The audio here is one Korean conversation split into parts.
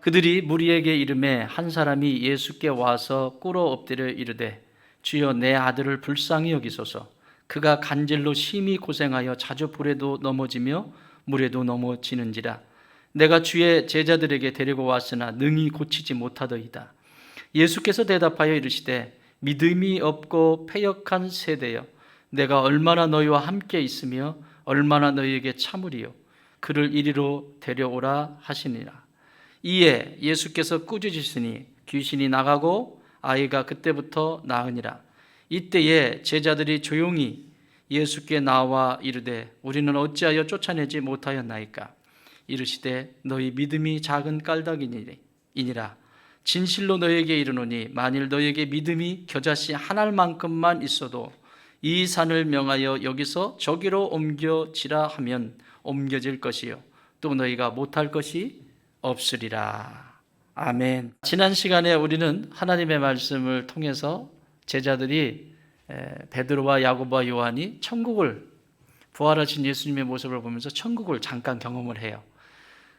그들이 무리에게 이르매 한 사람이 예수께 와서 꿇어 엎드려 이르되 주여 내 아들을 불쌍히 여기소서. 그가 간질로 심히 고생하여 자주 불에도 넘어지며 물에도 넘어지는지라. 내가 주의 제자들에게 데리고 왔으나 능히 고치지 못하더이다. 예수께서 대답하여 이르시되 믿음이 없고 패역한 세대여, 내가 얼마나 너희와 함께 있으며 얼마나 너희에게 참으리요. 그를 이리로 데려오라 하시니라. 이에 예수께서 꾸짖으시니 귀신이 나가고 아이가 그때부터 나으니라. 이때에 제자들이 조용히 예수께 나와 이르되 우리는 어찌하여 쫓아내지 못하였나이까. 이르시되 너희 믿음이 작은 까닭이니라. 진실로 너희에게 이르노니 만일 너희에게 믿음이 겨자씨 한 알만큼만 있어도 이 산을 명하여 여기서 저기로 옮겨지라 하면 옮겨질 것이요 또 너희가 못할 것이 없으리라. 아멘. 지난 시간에 우리는 하나님의 말씀을 통해서 제자들이 베드로와 야고보와 요한이 천국을, 부활하신 예수님의 모습을 보면서 천국을 잠깐 경험을 해요.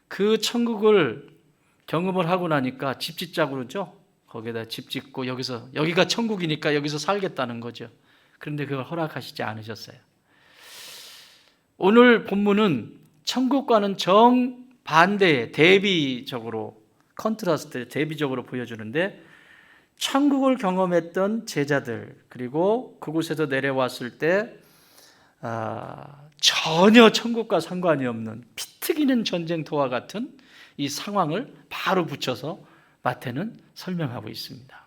그 천국을 경험을 하고 나니까 집 짓자고 그러죠. 거기에다 집 짓고 여기가 천국이니까 여기서 살겠다는 거죠. 그런데 그걸 허락하시지 않으셨어요. 오늘 본문은 천국과는 정반대의 대비적으로, 컨트라스트, 대비적으로 보여주는데, 천국을 경험했던 제자들, 그리고 그곳에서 내려왔을 때 전혀 천국과 상관이 없는 피 튀기는 전쟁터와 같은 이 상황을 바로 붙여서 마태는 설명하고 있습니다.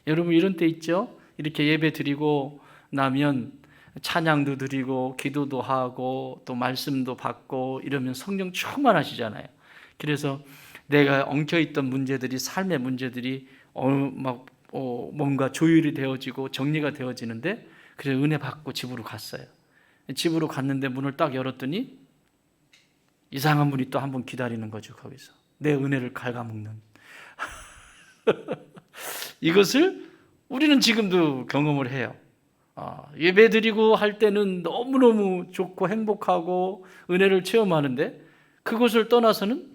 여러분, 이런 때 있죠? 이렇게 예배 드리고 나면 찬양도 드리고 기도도 하고 또 말씀도 받고 이러면 성령 충만하시잖아요. 그래서 내가 엉켜있던 문제들이, 삶의 문제들이 뭔가 조율이 되어지고 정리가 되어지는데, 그래서 은혜 받고 집으로 갔어요. 집으로 갔는데 문을 딱 열었더니 이상한 분이 또 한 분 기다리는 거죠. 거기서 내 은혜를 갉아먹는 이것을 우리는 지금도 경험을 해요. 예배드리고 할 때는 너무너무 좋고 행복하고 은혜를 체험하는데, 그것을 떠나서는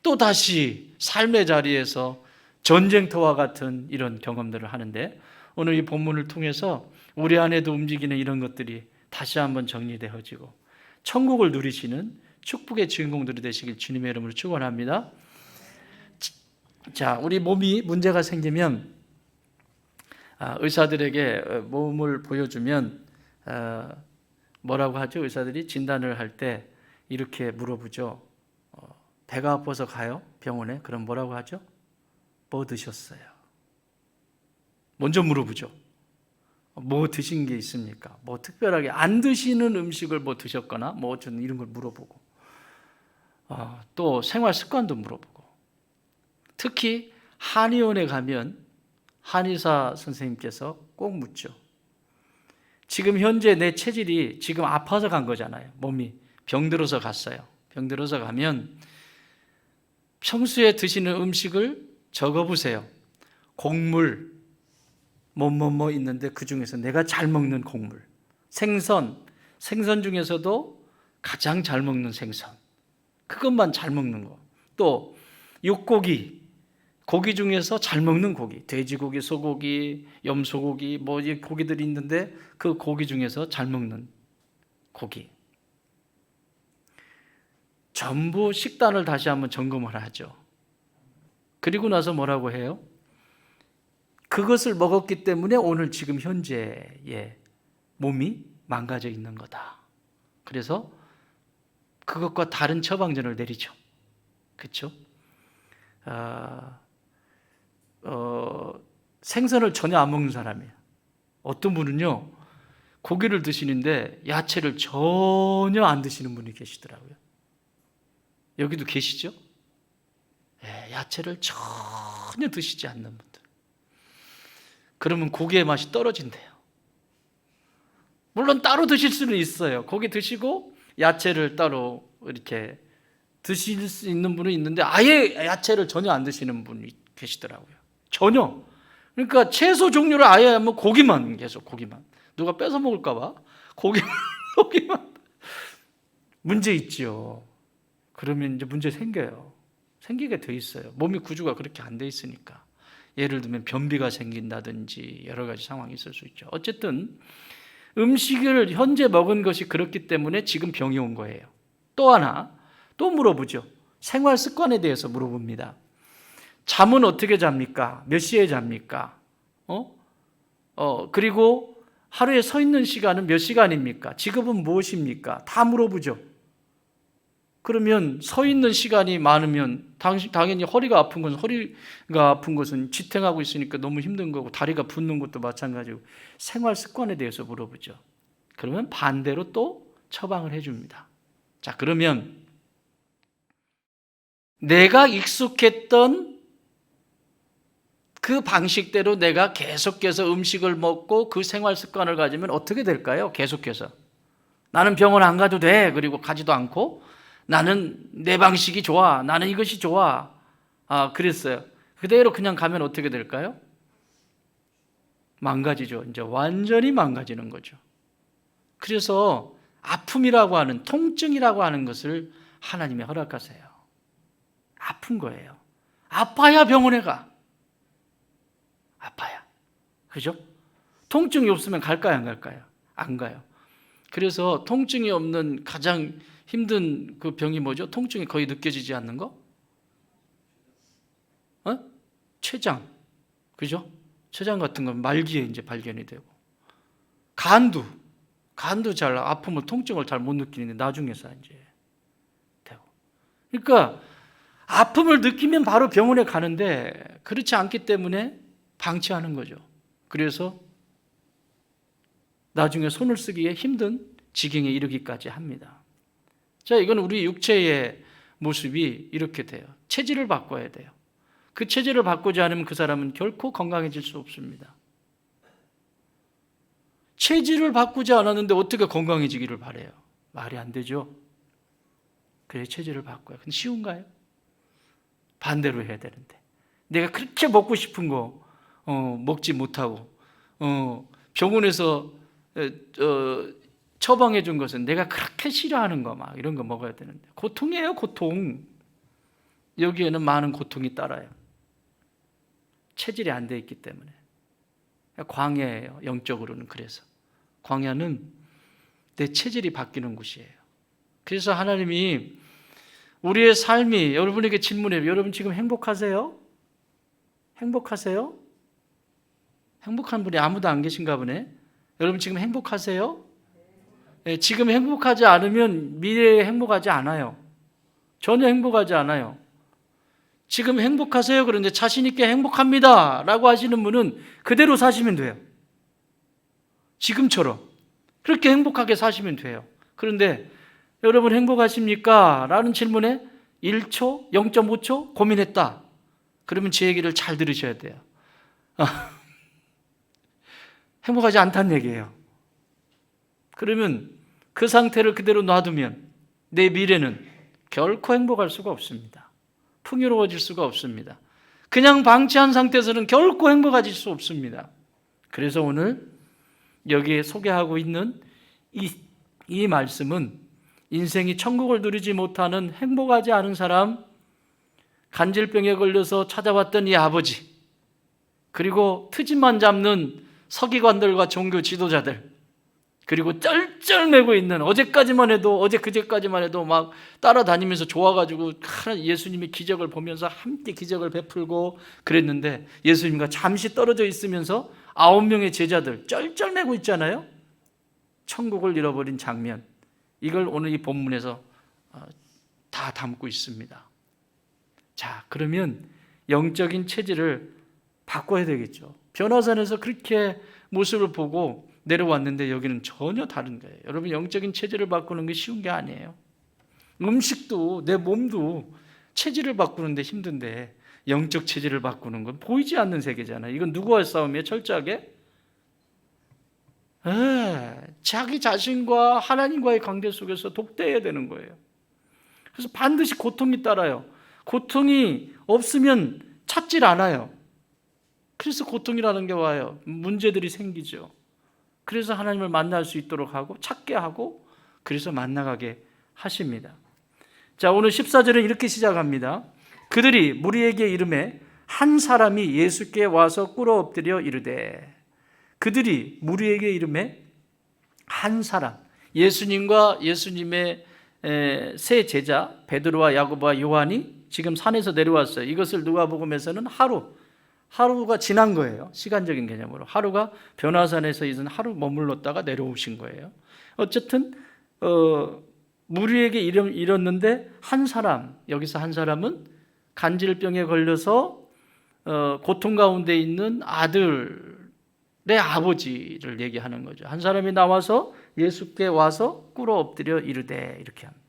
또 다시 삶의 자리에서 전쟁터와 같은 이런 경험들을 하는데, 오늘 이 본문을 통해서 우리 안에도 움직이는 이런 것들이 다시 한번 정리되어지고 천국을 누리시는 축복의 주인공들이 되시길 주님의 이름으로 축원합니다. 자, 우리 몸이 문제가 생기면 의사들에게 몸을 보여주면 뭐라고 하죠? 의사들이 진단을 할 때 이렇게 물어보죠. 배가 아파서 가요? 병원에? 그럼 뭐라고 하죠? 뭐 드셨어요? 먼저 물어보죠. 뭐 드신 게 있습니까? 뭐 특별하게 안 드시는 음식을 뭐 드셨거나 뭐 어쩌는 이런 걸 물어보고, 또 생활 습관도 물어보고, 특히 한의원에 가면 한의사 선생님께서 꼭 묻죠. 지금 현재 내 체질이 지금 아파서 간 거잖아요. 몸이 병들어서 갔어요. 병들어서 가면 평소에 드시는 음식을 적어보세요. 곡물 뭐 있는데 그 중에서 내가 잘 먹는 곡물, 생선 중에서도 가장 잘 먹는 생선, 그것만 잘 먹는 거. 또 육고기, 고기 중에서 잘 먹는 고기, 돼지고기, 소고기, 염소고기, 뭐 이 고기들이 있는데 그 고기 중에서 잘 먹는 고기. 전부 식단을 다시 한번 점검을 하죠. 그리고 나서 뭐라고 해요? 그것을 먹었기 때문에 오늘 지금 현재의 몸이 망가져 있는 거다. 그래서 그것과 다른 처방전을 내리죠. 그렇죠? 생선을 전혀 안 먹는 사람이에요. 어떤 분은요, 고기를 드시는데 야채를 전혀 안 드시는 분이 계시더라고요. 여기도 계시죠? 야채를 전혀 드시지 않는 분들. 그러면 고기의 맛이 떨어진대요. 물론 따로 드실 수는 있어요. 고기 드시고 야채를 따로 이렇게 드실 수 있는 분은 있는데, 아예 야채를 전혀 안 드시는 분이 계시더라고요. 전혀. 그러니까 채소 종류를 아예 하면 고기만, 계속 고기만. 누가 뺏어 먹을까 봐 고기만. 문제 있죠. 그러면 이제 문제 생겨요. 생기게 돼 있어요. 몸의 구조가 그렇게 안 돼 있으니까. 예를 들면 변비가 생긴다든지 여러 가지 상황이 있을 수 있죠. 어쨌든 음식을 현재 먹은 것이 그렇기 때문에 지금 병이 온 거예요. 또 하나, 또 물어보죠. 생활 습관에 대해서 물어봅니다. 잠은 어떻게 잡니까? 몇 시에 잡니까? 그리고 하루에 서 있는 시간은 몇 시간입니까? 직업은 무엇입니까? 다 물어보죠. 그러면 서 있는 시간이 많으면 당연히 허리가 아픈 것은 지탱하고 있으니까 너무 힘든 거고, 다리가 붓는 것도 마찬가지고, 생활 습관에 대해서 물어보죠. 그러면 반대로 또 처방을 해줍니다. 자, 그러면 내가 익숙했던 그 방식대로 내가 계속해서 음식을 먹고 그 생활 습관을 가지면 어떻게 될까요? 계속해서 나는 병원 안 가도 돼. 그리고 가지도 않고 나는 내 방식이 좋아. 나는 이것이 좋아. 그랬어요. 그대로 그냥 가면 어떻게 될까요? 망가지죠. 이제 완전히 망가지는 거죠. 그래서 아픔이라고 하는, 통증이라고 하는 것을 하나님이 허락하세요. 아픈 거예요. 아파야 병원에 가. 아파야. 그죠? 통증이 없으면 갈까요? 안 갈까요? 안 가요. 그래서 통증이 없는 가장 힘든 그 병이 뭐죠? 통증이 거의 느껴지지 않는 거? 췌장. 그죠? 췌장 같은 건 말기에 이제 발견이 되고. 간도 잘 아픔을, 통증을 잘 못 느끼는데 나중에서 이제 되고. 그러니까 아픔을 느끼면 바로 병원에 가는데 그렇지 않기 때문에 방치하는 거죠. 그래서 나중에 손을 쓰기에 힘든 지경에 이르기까지 합니다. 자, 이건 우리 육체의 모습이 이렇게 돼요. 체질을 바꿔야 돼요. 그 체질을 바꾸지 않으면 그 사람은 결코 건강해질 수 없습니다. 체질을 바꾸지 않았는데 어떻게 건강해지기를 바래요? 말이 안 되죠. 그래, 체질을 바꿔요. 근데 쉬운가요? 반대로 해야 되는데. 내가 그렇게 먹고 싶은 거 먹지 못하고 병원에서 처방해 준 것은 내가 그렇게 싫어하는 거 막 이런 거 먹어야 되는데, 고통이에요, 고통. 여기에는 많은 고통이 따라요. 체질이 안 돼 있기 때문에. 광야예요, 영적으로는. 그래서 광야는 내 체질이 바뀌는 곳이에요. 그래서 하나님이 우리의 삶이, 여러분에게 질문해요. 여러분 지금 행복하세요? 행복하세요? 행복한 분이 아무도 안 계신가 보네. 여러분 지금 행복하세요? 네, 지금 행복하지 않으면 미래에 행복하지 않아요. 전혀 행복하지 않아요. 지금 행복하세요? 그런데 자신 있게 행복합니다 라고 하시는 분은 그대로 사시면 돼요. 지금처럼 그렇게 행복하게 사시면 돼요. 그런데 여러분 행복하십니까? 라는 질문에 1초, 0.5초 고민했다. 그러면 제 얘기를 잘 들으셔야 돼요. 행복하지 않다는 얘기예요. 그러면 그 상태를 그대로 놔두면 내 미래는 결코 행복할 수가 없습니다. 풍요로워질 수가 없습니다. 그냥 방치한 상태에서는 결코 행복해질 수 없습니다. 그래서 오늘 여기에 소개하고 있는 이 말씀은 인생이 천국을 누리지 못하는 행복하지 않은 사람, 간질병에 걸려서 찾아왔던 이 아버지, 그리고 트집만 잡는 서기관들과 종교 지도자들, 그리고 쩔쩔매고 있는, 어제 그제까지만 해도 막 따라다니면서 좋아가지고 예수님의 기적을 보면서 함께 기적을 베풀고 그랬는데, 예수님과 잠시 떨어져 있으면서 9명의 제자들 쩔쩔매고 있잖아요. 천국을 잃어버린 장면, 이걸 오늘 이 본문에서 다 담고 있습니다. 자, 그러면 영적인 체질을 바꿔야 되겠죠. 변화산에서 그렇게 모습을 보고 내려왔는데 여기는 전혀 다른 거예요. 여러분, 영적인 체질을 바꾸는 게 쉬운 게 아니에요. 음식도, 내 몸도 체질을 바꾸는데 힘든데 영적 체질을 바꾸는 건 보이지 않는 세계잖아요. 이건 누구와의 싸움이에요? 철저하게 자기 자신과 하나님과의 관계 속에서 독대해야 되는 거예요. 그래서 반드시 고통이 따라요. 고통이 없으면 찾질 않아요. 그래서 고통이라는 게 와요. 문제들이 생기죠. 그래서 하나님을 만날 수 있도록 하고 찾게 하고, 그래서 만나가게 하십니다. 자, 오늘 14절은 이렇게 시작합니다. 그들이 무리에게 이르매 한 사람이 예수께 와서 꿇어 엎드려 이르되. 그들이 무리에게 이르매 한 사람, 예수님과 예수님의 세 제자 베드로와 야고보와 요한이 지금 산에서 내려왔어요. 이것을 누가복음에서는 하루가 지난 거예요. 시간적인 개념으로 하루가 변화산에서 있은 하루 머물렀다가 내려오신 거예요. 어쨌든 무리에게 이뤘는데 한 사람, 여기서 한 사람은 간질병에 걸려서 고통 가운데 있는 아들의 아버지를 얘기하는 거죠. 한 사람이 나와서 예수께 와서 꿇어 엎드려 이르되, 이렇게 합니다.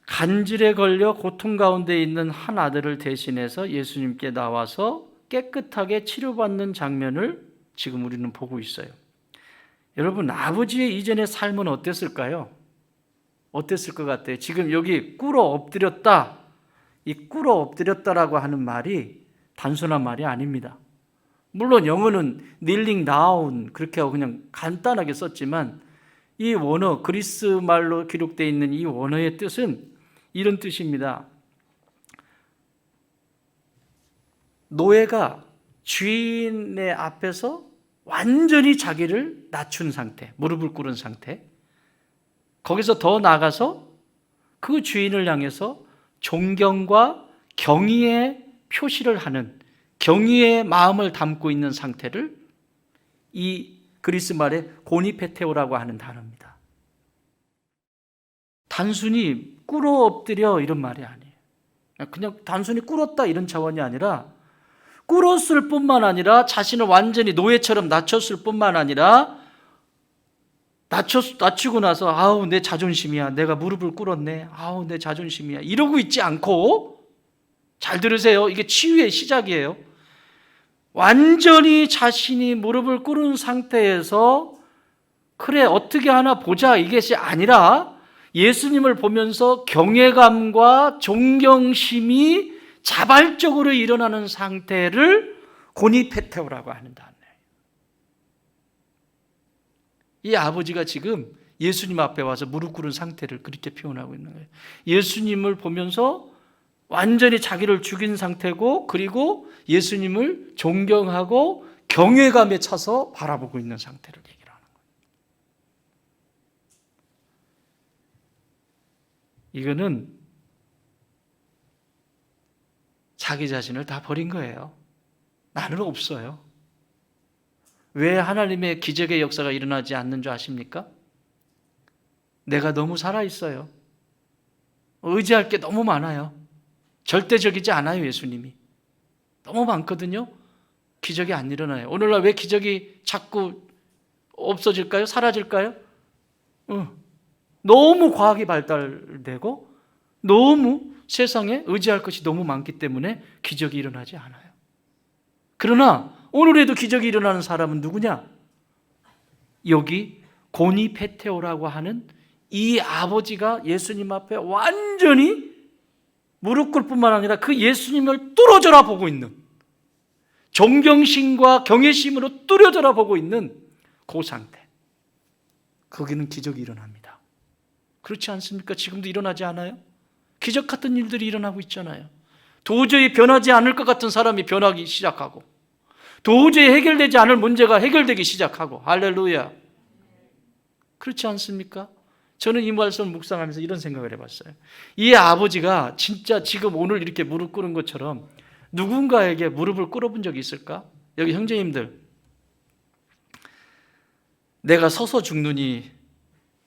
간질에 걸려 고통 가운데 있는 한 아들을 대신해서 예수님께 나와서 깨끗하게 치료받는 장면을 지금 우리는 보고 있어요. 여러분, 아버지의 이전의 삶은 어땠을까요? 어땠을 것 같아요? 지금 여기 꿇어 엎드렸다, 이 꿇어 엎드렸다라고 하는 말이 단순한 말이 아닙니다. 물론 영어는 kneeling down 그렇게 하고 그냥 간단하게 썼지만 이 원어, 그리스 말로 기록되어 있는 이 원어의 뜻은 이런 뜻입니다. 노예가 주인의 앞에서 완전히 자기를 낮춘 상태, 무릎을 꿇은 상태, 거기서 더 나아가서 그 주인을 향해서 존경과 경의의 표시를 하는, 경의의 마음을 담고 있는 상태를 이 그리스 말의 고니페테오라고 하는 단어입니다. 단순히 꿇어 엎드려 이런 말이 아니에요. 그냥 단순히 꿇었다 이런 차원이 아니라 꿇었을 뿐만 아니라 자신을 완전히 노예처럼 낮췄을 뿐만 아니라 낮추고 나서 아우 내 자존심이야, 내가 무릎을 꿇었네, 아우 내 자존심이야, 이러고 있지 않고, 잘 들으세요, 이게 치유의 시작이에요. 완전히 자신이 무릎을 꿇은 상태에서 그래 어떻게 하나 보자 이것이 아니라 예수님을 보면서 경외감과 존경심이 자발적으로 일어나는 상태를 고니페테오라고 하는 단어예요. 이 아버지가 지금 예수님 앞에 와서 무릎 꿇은 상태를 그렇게 표현하고 있는 거예요. 예수님을 보면서 완전히 자기를 죽인 상태고, 그리고 예수님을 존경하고 경외감에 차서 바라보고 있는 상태를 얘기를 하는 거예요. 이거는 자기 자신을 다 버린 거예요. 나는 없어요. 왜 하나님의 기적의 역사가 일어나지 않는 줄 아십니까? 내가 너무 살아있어요. 의지할 게 너무 많아요. 절대적이지 않아요. 예수님이 너무 많거든요. 기적이 안 일어나요. 오늘날 왜 기적이 자꾸 없어질까요? 사라질까요? 너무 과학이 발달되고 너무 세상에 의지할 것이 너무 많기 때문에 기적이 일어나지 않아요. 그러나 오늘에도 기적이 일어나는 사람은 누구냐? 여기 고니페테오라고 하는 이 아버지가 예수님 앞에 완전히 무릎 꿇을 뿐만 아니라 그 예수님을 뚫어져라 보고 있는, 존경심과 경외심으로 뚫어져라 보고 있는 그 상태, 거기는 기적이 일어납니다. 그렇지 않습니까? 지금도 일어나지 않아요? 기적 같은 일들이 일어나고 있잖아요. 도저히 변하지 않을 것 같은 사람이 변하기 시작하고, 도저히 해결되지 않을 문제가 해결되기 시작하고, 할렐루야. 그렇지 않습니까? 저는 이 말씀을 묵상하면서 이런 생각을 해봤어요. 이 아버지가 진짜 지금 오늘 이렇게 무릎 꿇은 것처럼 누군가에게 무릎을 꿇어본 적이 있을까? 여기 형제님들, 내가 서서 죽느니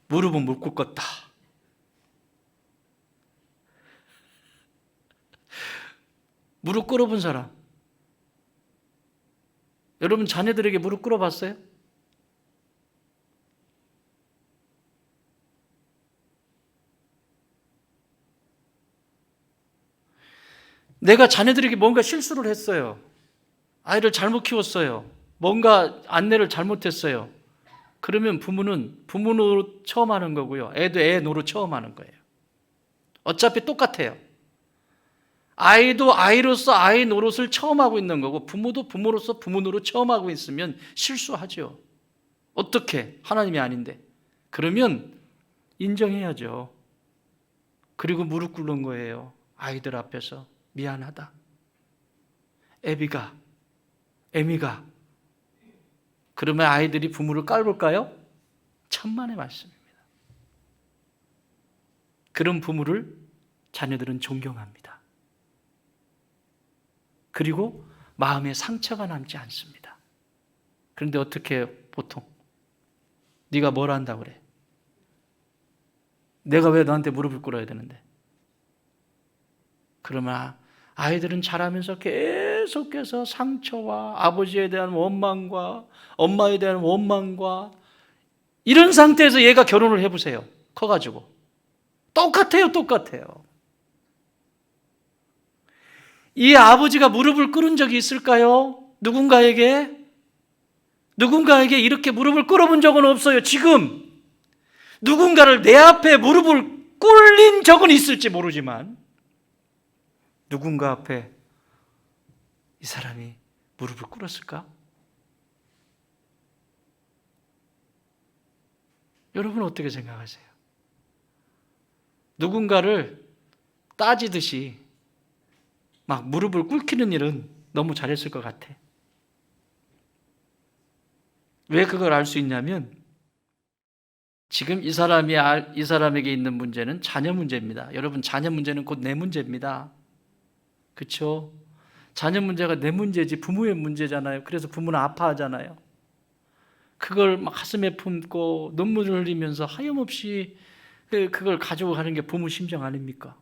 무릎은 못 꿇겠다. 무릎 꿇어본 사람, 여러분 자녀들에게 무릎 꿇어봤어요? 내가 자녀들에게 뭔가 실수를 했어요. 아이를 잘못 키웠어요. 뭔가 안내를 잘못했어요. 그러면 부모는 부모 노릇 처음 하는 거고요. 애도 애 노릇 처음 하는 거예요. 어차피 똑같아요. 아이도 아이로서 아이 노릇을 처음 하고 있는 거고, 부모도 부모로서 부모 노릇 처음 하고 있으면 실수하죠. 어떻게? 하나님이 아닌데. 그러면 인정해야죠. 그리고 무릎 꿇는 거예요. 아이들 앞에서. 미안하다. 에미가. 그러면 아이들이 부모를 깔볼까요? 천만의 말씀입니다. 그런 부모를 자녀들은 존경합니다. 그리고 마음에 상처가 남지 않습니다. 그런데 어떻게 해요? 보통 네가 뭘 한다고 그래? 내가 왜 너한테 무릎을 꿇어야 되는데? 그러면 아이들은 자라면서 계속해서 상처와 아버지에 대한 원망과 엄마에 대한 원망과 이런 상태에서 얘가 결혼을 해보세요. 커가지고. 똑같아요. 이 아버지가 무릎을 꿇은 적이 있을까요? 누군가에게 이렇게 무릎을 꿇어본 적은 없어요. 지금 누군가를 내 앞에 무릎을 꿇린 적은 있을지 모르지만 누군가 앞에 이 사람이 무릎을 꿇었을까? 여러분 어떻게 생각하세요? 누군가를 따지듯이 막 무릎을 꿇기는 일은 너무 잘했을 것 같아. 왜 그걸 알 수 있냐면 지금 이 사람에게 있는 문제는 자녀 문제입니다. 여러분 자녀 문제는 곧 내 문제입니다. 그렇죠? 자녀 문제가 내 문제지 부모의 문제잖아요. 그래서 부모는 아파하잖아요. 그걸 막 가슴에 품고 눈물을 흘리면서 하염없이 그걸 가지고 가는 게 부모 심정 아닙니까?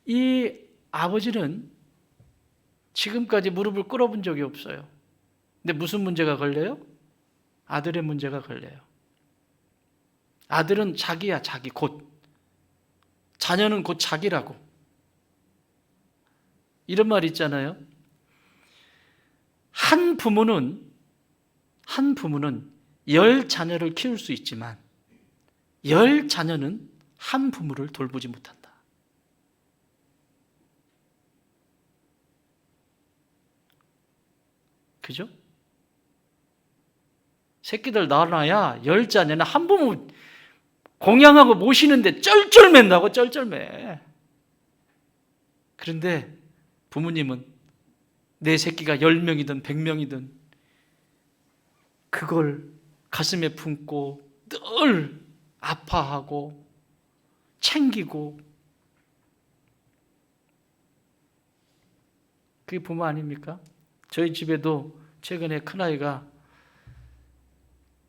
이 아버지는 지금까지 무릎을 꿇어본 적이 없어요. 근데 무슨 문제가 걸려요? 아들의 문제가 걸려요. 아들은 자기야, 자기 곧. 자녀는 곧 자기라고. 이런 말 있잖아요. 한 부모는 10자녀를 키울 수 있지만 10자녀는 한 부모를 돌보지 못한다. 그죠? 새끼들 낳아놔야 10자녀는 한 부모 공양하고 모시는데 쩔쩔맨다고 쩔쩔매. 그런데 부모님은 내 새끼가 10명이든 100명이든 그걸 가슴에 품고 늘 아파하고 챙기고 그게 부모 아닙니까? 저희 집에도 최근에 큰아이가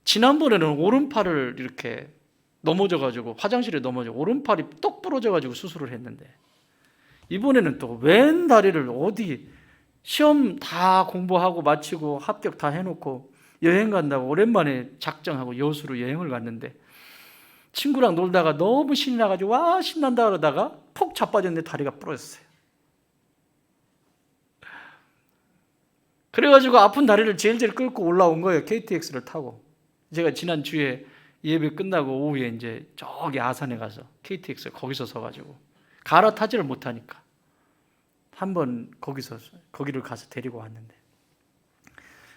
지난번에는 오른팔을 이렇게 넘어져가지고 화장실에 넘어져 오른팔이 똑 부러져가지고 수술을 했는데 이번에는 또 왼 다리를 어디 시험 다 공부하고 마치고 합격 다 해놓고 여행 간다고 오랜만에 작정하고 여수로 여행을 갔는데 친구랑 놀다가 너무 신이 나가지고 와 신난다 그러다가 푹 자빠졌는데 다리가 부러졌어요. 그래가지고 아픈 다리를 제일 끌고 올라온 거예요. KTX를 타고. 제가 지난주에 예배 끝나고 오후에 이제 저기 아산에 가서 KTX 거기서 서가지고 갈아타지를 못하니까 한번 거기를 가서 데리고 왔는데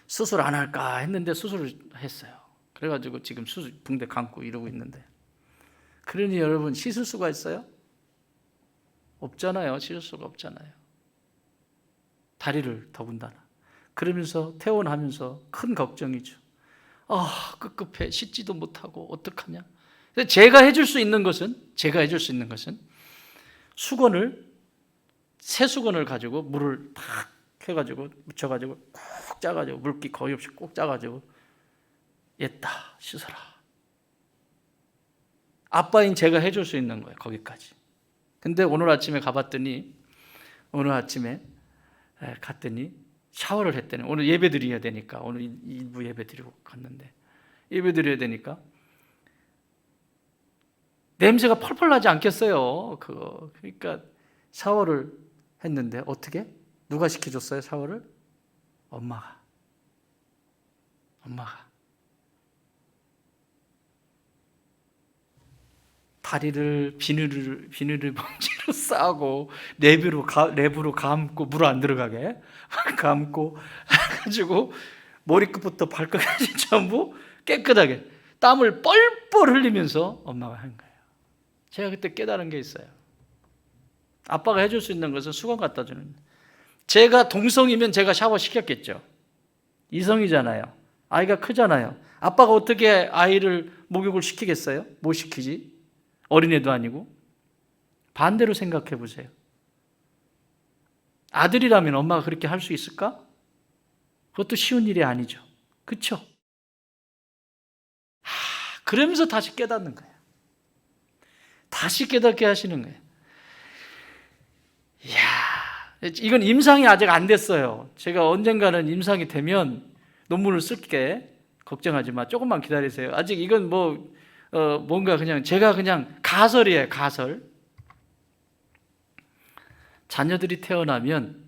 수술 안 할까 했는데 수술을 했어요. 그래가지고 지금 붕대 감고 이러고 있는데 그러니 여러분 씻을 수가 있어요? 없잖아요. 씻을 수가 없잖아요. 다리를 더군다나. 그러면서 퇴원하면서 큰 걱정이죠. 급급해. 씻지도 못하고 어떡하냐. 제가 해줄 수 있는 것은 새 수건을 가지고 물을 탁 해가지고 묻혀가지고 꼭 짜가지고 물기 거의 없이 꼭 짜가지고 얘다 씻어라. 아빠인 제가 해줄 수 있는 거예요. 거기까지. 근데 오늘 아침에 갔더니 샤워를 했더니 오늘 예배 드려야 되니까 오늘 일부 예배 드리고 갔는데 예배 드려야 되니까 냄새가 펄펄 나지 않겠어요. 그러니까 샤워를 했는데 어떻게? 누가 시켜줬어요? 샤워를? 엄마가 다리를 비닐을 봉지로 싸고 랩으로 감고 물 안 들어가게 감고 해가지고 머리끝부터 발끝까지 전부 깨끗하게 땀을 뻘뻘 흘리면서 엄마가 한 거예요. 제가 그때 깨달은 게 있어요. 아빠가 해줄 수 있는 것은 수건 갖다 주는. 제가 동성이면 제가 샤워 시켰겠죠. 이성이잖아요. 아이가 크잖아요. 아빠가 어떻게 아이를 목욕을 시키겠어요? 못 시키지. 어린애도 아니고. 반대로 생각해 보세요. 아들이라면 엄마가 그렇게 할 수 있을까? 그것도 쉬운 일이 아니죠. 그렇죠? 그러면서 다시 깨닫는 거예요. 다시 깨닫게 하시는 거예요. 이야, 이건 임상이 아직 안 됐어요. 제가 언젠가는 임상이 되면 논문을 쓸게. 걱정하지 마. 조금만 기다리세요. 아직 이건 뭔가 그냥 제가 그냥 가설이에요. 가설. 자녀들이 태어나면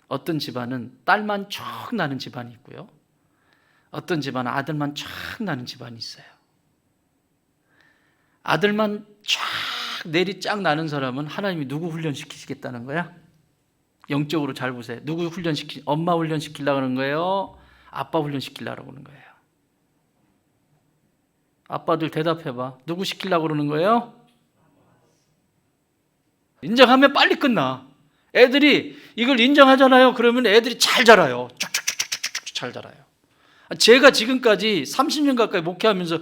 어떤 집안은 딸만 쭉 나는 집안이 있고요. 어떤 집안은 아들만 쫙 나는 집안이 있어요. 아들만 쫙 내리 쫙 나는 사람은 하나님이 누구 훈련시키시겠다는 거야? 영적으로 잘 보세요. 누구 엄마 훈련시키려고 하는 거예요? 아빠 훈련시키려고 그러는 거예요. 아빠들 대답해봐. 누구 시키려고 그러는 거예요? 인정하면 빨리 끝나. 애들이 이걸 인정하잖아요. 그러면 애들이 잘 자라요. 쭉쭉쭉쭉쭉 잘 자라요. 제가 지금까지 30년 가까이 목회하면서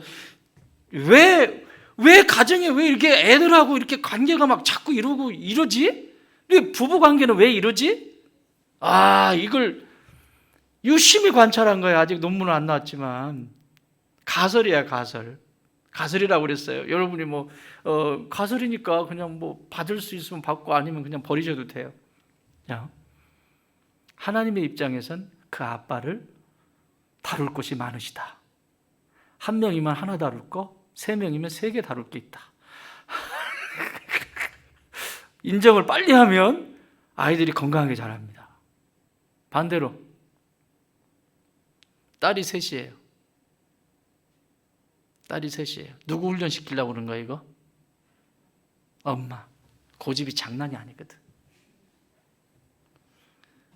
왜 가정에 왜 이렇게 애들하고 이렇게 관계가 막 자꾸 이러지? 부부 관계는 왜 이러지? 이걸 유심히 관찰한 거예요. 아직 논문은 안 나왔지만. 가설이야, 가설. 가설이라고 그랬어요. 여러분이 가설이니까 그냥 받을 수 있으면 받고 아니면 그냥 버리셔도 돼요. 야, 하나님의 입장에선 그 아빠를 다룰 것이 많으시다. 한 명이면 하나 다룰 거, 3명이면 3개 다룰 게 있다. 인정을 빨리 하면 아이들이 건강하게 자랍니다. 반대로 딸이 셋이에요. 딸이 셋이에요. 누구 훈련시키려고 그런 거야 이거? 엄마. 고집이 장난이 아니거든.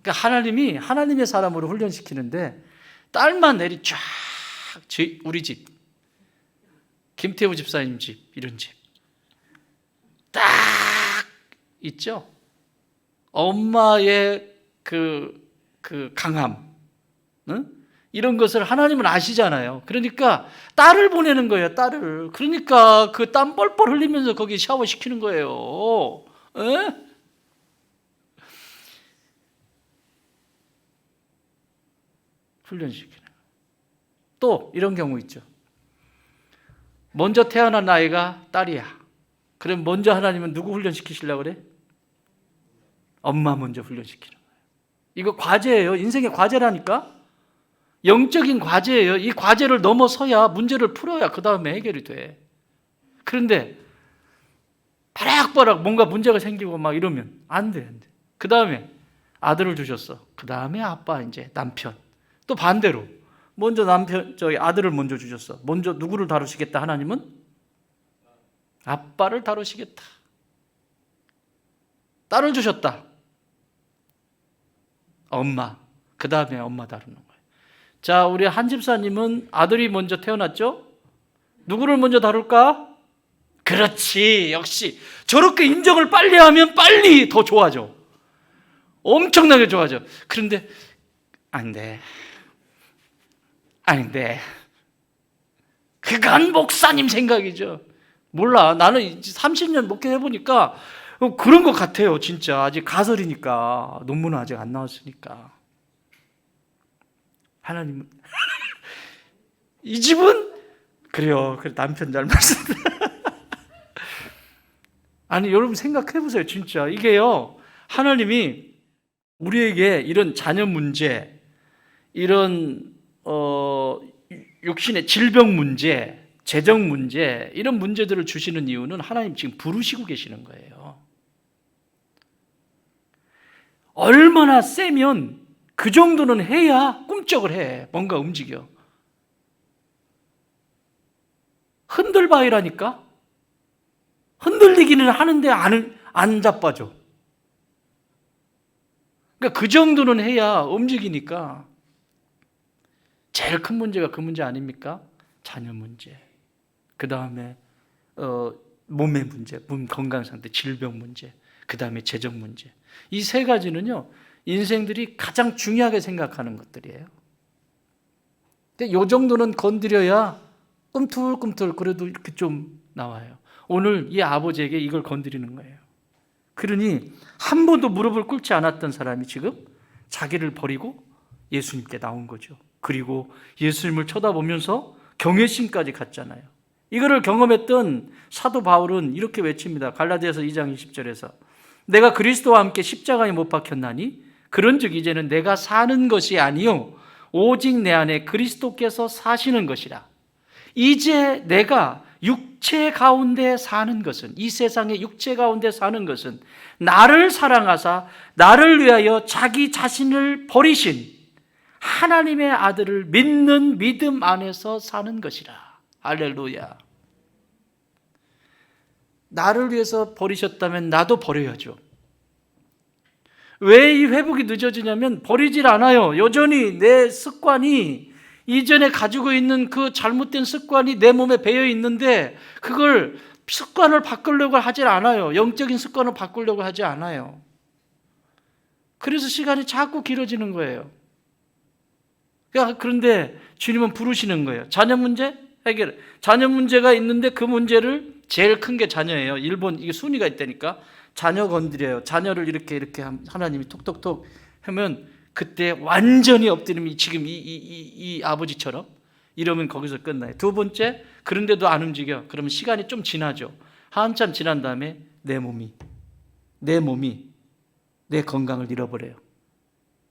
그러니까 하나님이 하나님의 사람으로 훈련시키는데 딸만 내리 쫙 우리 집, 김태우 집사님 집, 이런 집 딱 있죠. 엄마의 그 강함, 응? 이런 것을 하나님은 아시잖아요. 그러니까 딸을 보내는 거예요. 딸을. 그러니까 그 땀 뻘뻘 흘리면서 거기 샤워 시키는 거예요. 에? 훈련시키는. 또 이런 경우 있죠. 먼저 태어난 아이가 딸이야. 그럼 먼저 하나님은 누구 훈련시키시려고 그래? 엄마 먼저 훈련시키는 거예요. 이거 과제예요. 인생의 과제라니까. 영적인 과제예요. 이 과제를 넘어서야 문제를 풀어야 그 다음에 해결이 돼. 그런데 바락바락 뭔가 문제가 생기고 막 이러면 안 돼. 그 다음에 아들을 주셨어. 그 다음에 아빠 이제 남편. 또 반대로 먼저 아들을 먼저 주셨어. 먼저 누구를 다루시겠다 하나님은? 아빠를 다루시겠다. 딸을 주셨다. 엄마. 그 다음에 엄마 다루는 거예요. 자, 우리 한 집사님은 아들이 먼저 태어났죠? 누구를 먼저 다룰까? 그렇지. 역시 저렇게 인정을 빨리 하면 빨리 더 좋아져. 엄청나게 좋아져. 그런데 안 돼. 아닌데. 그건 목사님 생각이죠. 몰라. 나는 30년 목회해보니까 그런 것 같아요. 진짜. 아직 가설이니까. 논문은 아직 안 나왔으니까. 하나님은 이 집은 그래요. 그래 남편 잘 맞습니다. 아니 여러분 생각해보세요. 진짜 이게요. 하나님이 우리에게 이런 자녀 문제, 이런 육신의 질병 문제, 재정 문제, 이런 문제들을 주시는 이유는 하나님 지금 부르시고 계시는 거예요. 얼마나 세면 그 정도는 해야 꿈쩍을 해. 뭔가 움직여. 흔들바위라니까. 흔들리기는 하는데 안 자빠져. 그러니까 그 정도는 해야 움직이니까. 제일 큰 문제가 그 문제 아닙니까? 자녀 문제. 그 다음에 몸의 문제, 몸 건강 상태, 질병 문제, 그 다음에 재정 문제. 이 세 가지는요, 인생들이 가장 중요하게 생각하는 것들이에요. 근데 요 정도는 건드려야 꿈틀꿈틀 그래도 이렇게 좀 나와요. 오늘 이 아버지에게 이걸 건드리는 거예요. 그러니 한 번도 무릎을 꿇지 않았던 사람이 지금 자기를 버리고 예수님께 나온 거죠. 그리고 예수님을 쳐다보면서 경외심까지 갖잖아요. 이거를 경험했던 사도 바울은 이렇게 외칩니다. 갈라디아서 2장 20절에서 내가 그리스도와 함께 십자가에 못 박혔나니 그런즉 이제는 내가 사는 것이 아니요 오직 내 안에 그리스도께서 사시는 것이라. 이제 내가 육체 가운데 사는 것은, 이 세상의 육체 가운데 사는 것은 나를 사랑하사 나를 위하여 자기 자신을 버리신 하나님의 아들을 믿는 믿음 안에서 사는 것이라. 할렐루야. 나를 위해서 버리셨다면 나도 버려야죠. 왜 이 회복이 늦어지냐면 버리질 않아요. 여전히 내 습관이, 이전에 가지고 있는 그 잘못된 습관이 내 몸에 배어 있는데 그걸 습관을 바꾸려고 하질 않아요. 영적인 습관을 바꾸려고 하지 않아요. 그래서 시간이 자꾸 길어지는 거예요. 그런데 주님은 부르시는 거예요. 자녀 문제 해결. 자녀 문제가 있는데 그 문제를, 제일 큰 게 자녀예요. 일본 이게 순위가 있다니까. 자녀 건드려요. 자녀를 이렇게 하나님이 톡톡톡 하면 그때 완전히 엎드리면 지금 이 아버지처럼 이러면 거기서 끝나요. 두 번째, 그런데도 안 움직여. 그러면 시간이 좀 지나죠. 한참 지난 다음에 내 몸이 내 건강을 잃어버려요.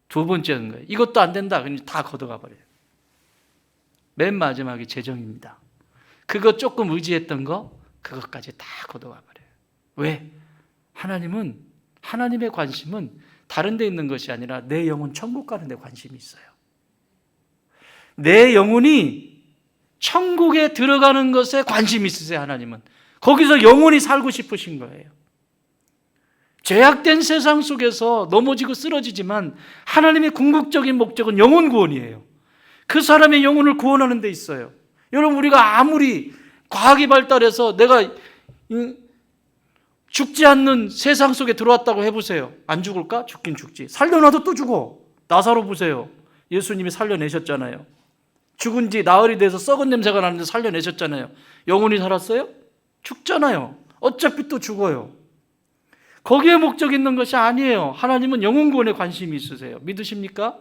두 번째는 거예요. 이것도 안 된다. 그럼 다 걷어가 버려요. 맨 마지막이 재정입니다. 그거 조금 의지했던 거, 그것까지 다 걷어가 버려요. 왜? 하나님의 관심은 다른 데 있는 것이 아니라 내 영혼 천국 가는 데 관심이 있어요. 내 영혼이 천국에 들어가는 것에 관심이 있으세요. 하나님은 거기서 영혼이 살고 싶으신 거예요. 죄악된 세상 속에서 넘어지고 쓰러지지만 하나님의 궁극적인 목적은 영혼 구원이에요. 그 사람의 영혼을 구원하는 데 있어요. 여러분, 우리가 아무리 과학이 발달해서 내가 죽지 않는 세상 속에 들어왔다고 해보세요. 안 죽을까? 죽긴 죽지. 살려놔도 또 죽어. 나사로 보세요. 예수님이 살려내셨잖아요. 죽은 지 나흘이 돼서 썩은 냄새가 나는데 살려내셨잖아요. 영혼이 살았어요? 죽잖아요. 어차피 또 죽어요. 거기에 목적 있는 것이 아니에요. 하나님은 영혼 구원에 관심이 있으세요. 믿으십니까?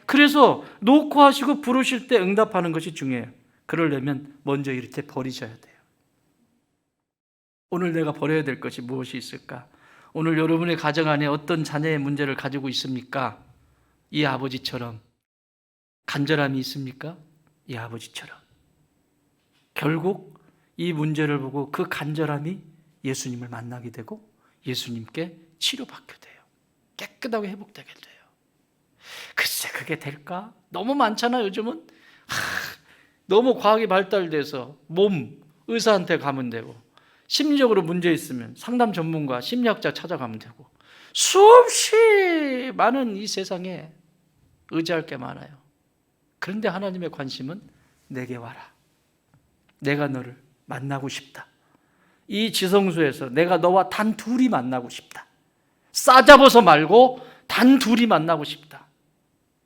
그래서 놓고 하시고 부르실 때 응답하는 것이 중요해요. 그러려면 먼저 이렇게 버리셔야 돼요. 오늘 내가 버려야 될 것이 무엇이 있을까? 오늘 여러분의 가정 안에 어떤 자녀의 문제를 가지고 있습니까? 이 아버지처럼 간절함이 있습니까? 이 아버지처럼. 결국 이 문제를 보고 그 간절함이 예수님을 만나게 되고 예수님께 치료받게 돼요. 깨끗하게 회복되게 돼요. 글쎄 그게 될까? 너무 많잖아요. 요즘은 너무 과학이 발달돼서 몸 의사한테 가면 되고, 심리적으로 문제 있으면 상담 전문가 심리학자 찾아가면 되고, 수없이 많은 이 세상에 의지할 게 많아요. 그런데 하나님의 관심은 내게 와라. 내가 너를 만나고 싶다. 이 지성소에서 내가 너와 단 둘이 만나고 싶다. 싸잡아서 말고 단 둘이 만나고 싶다.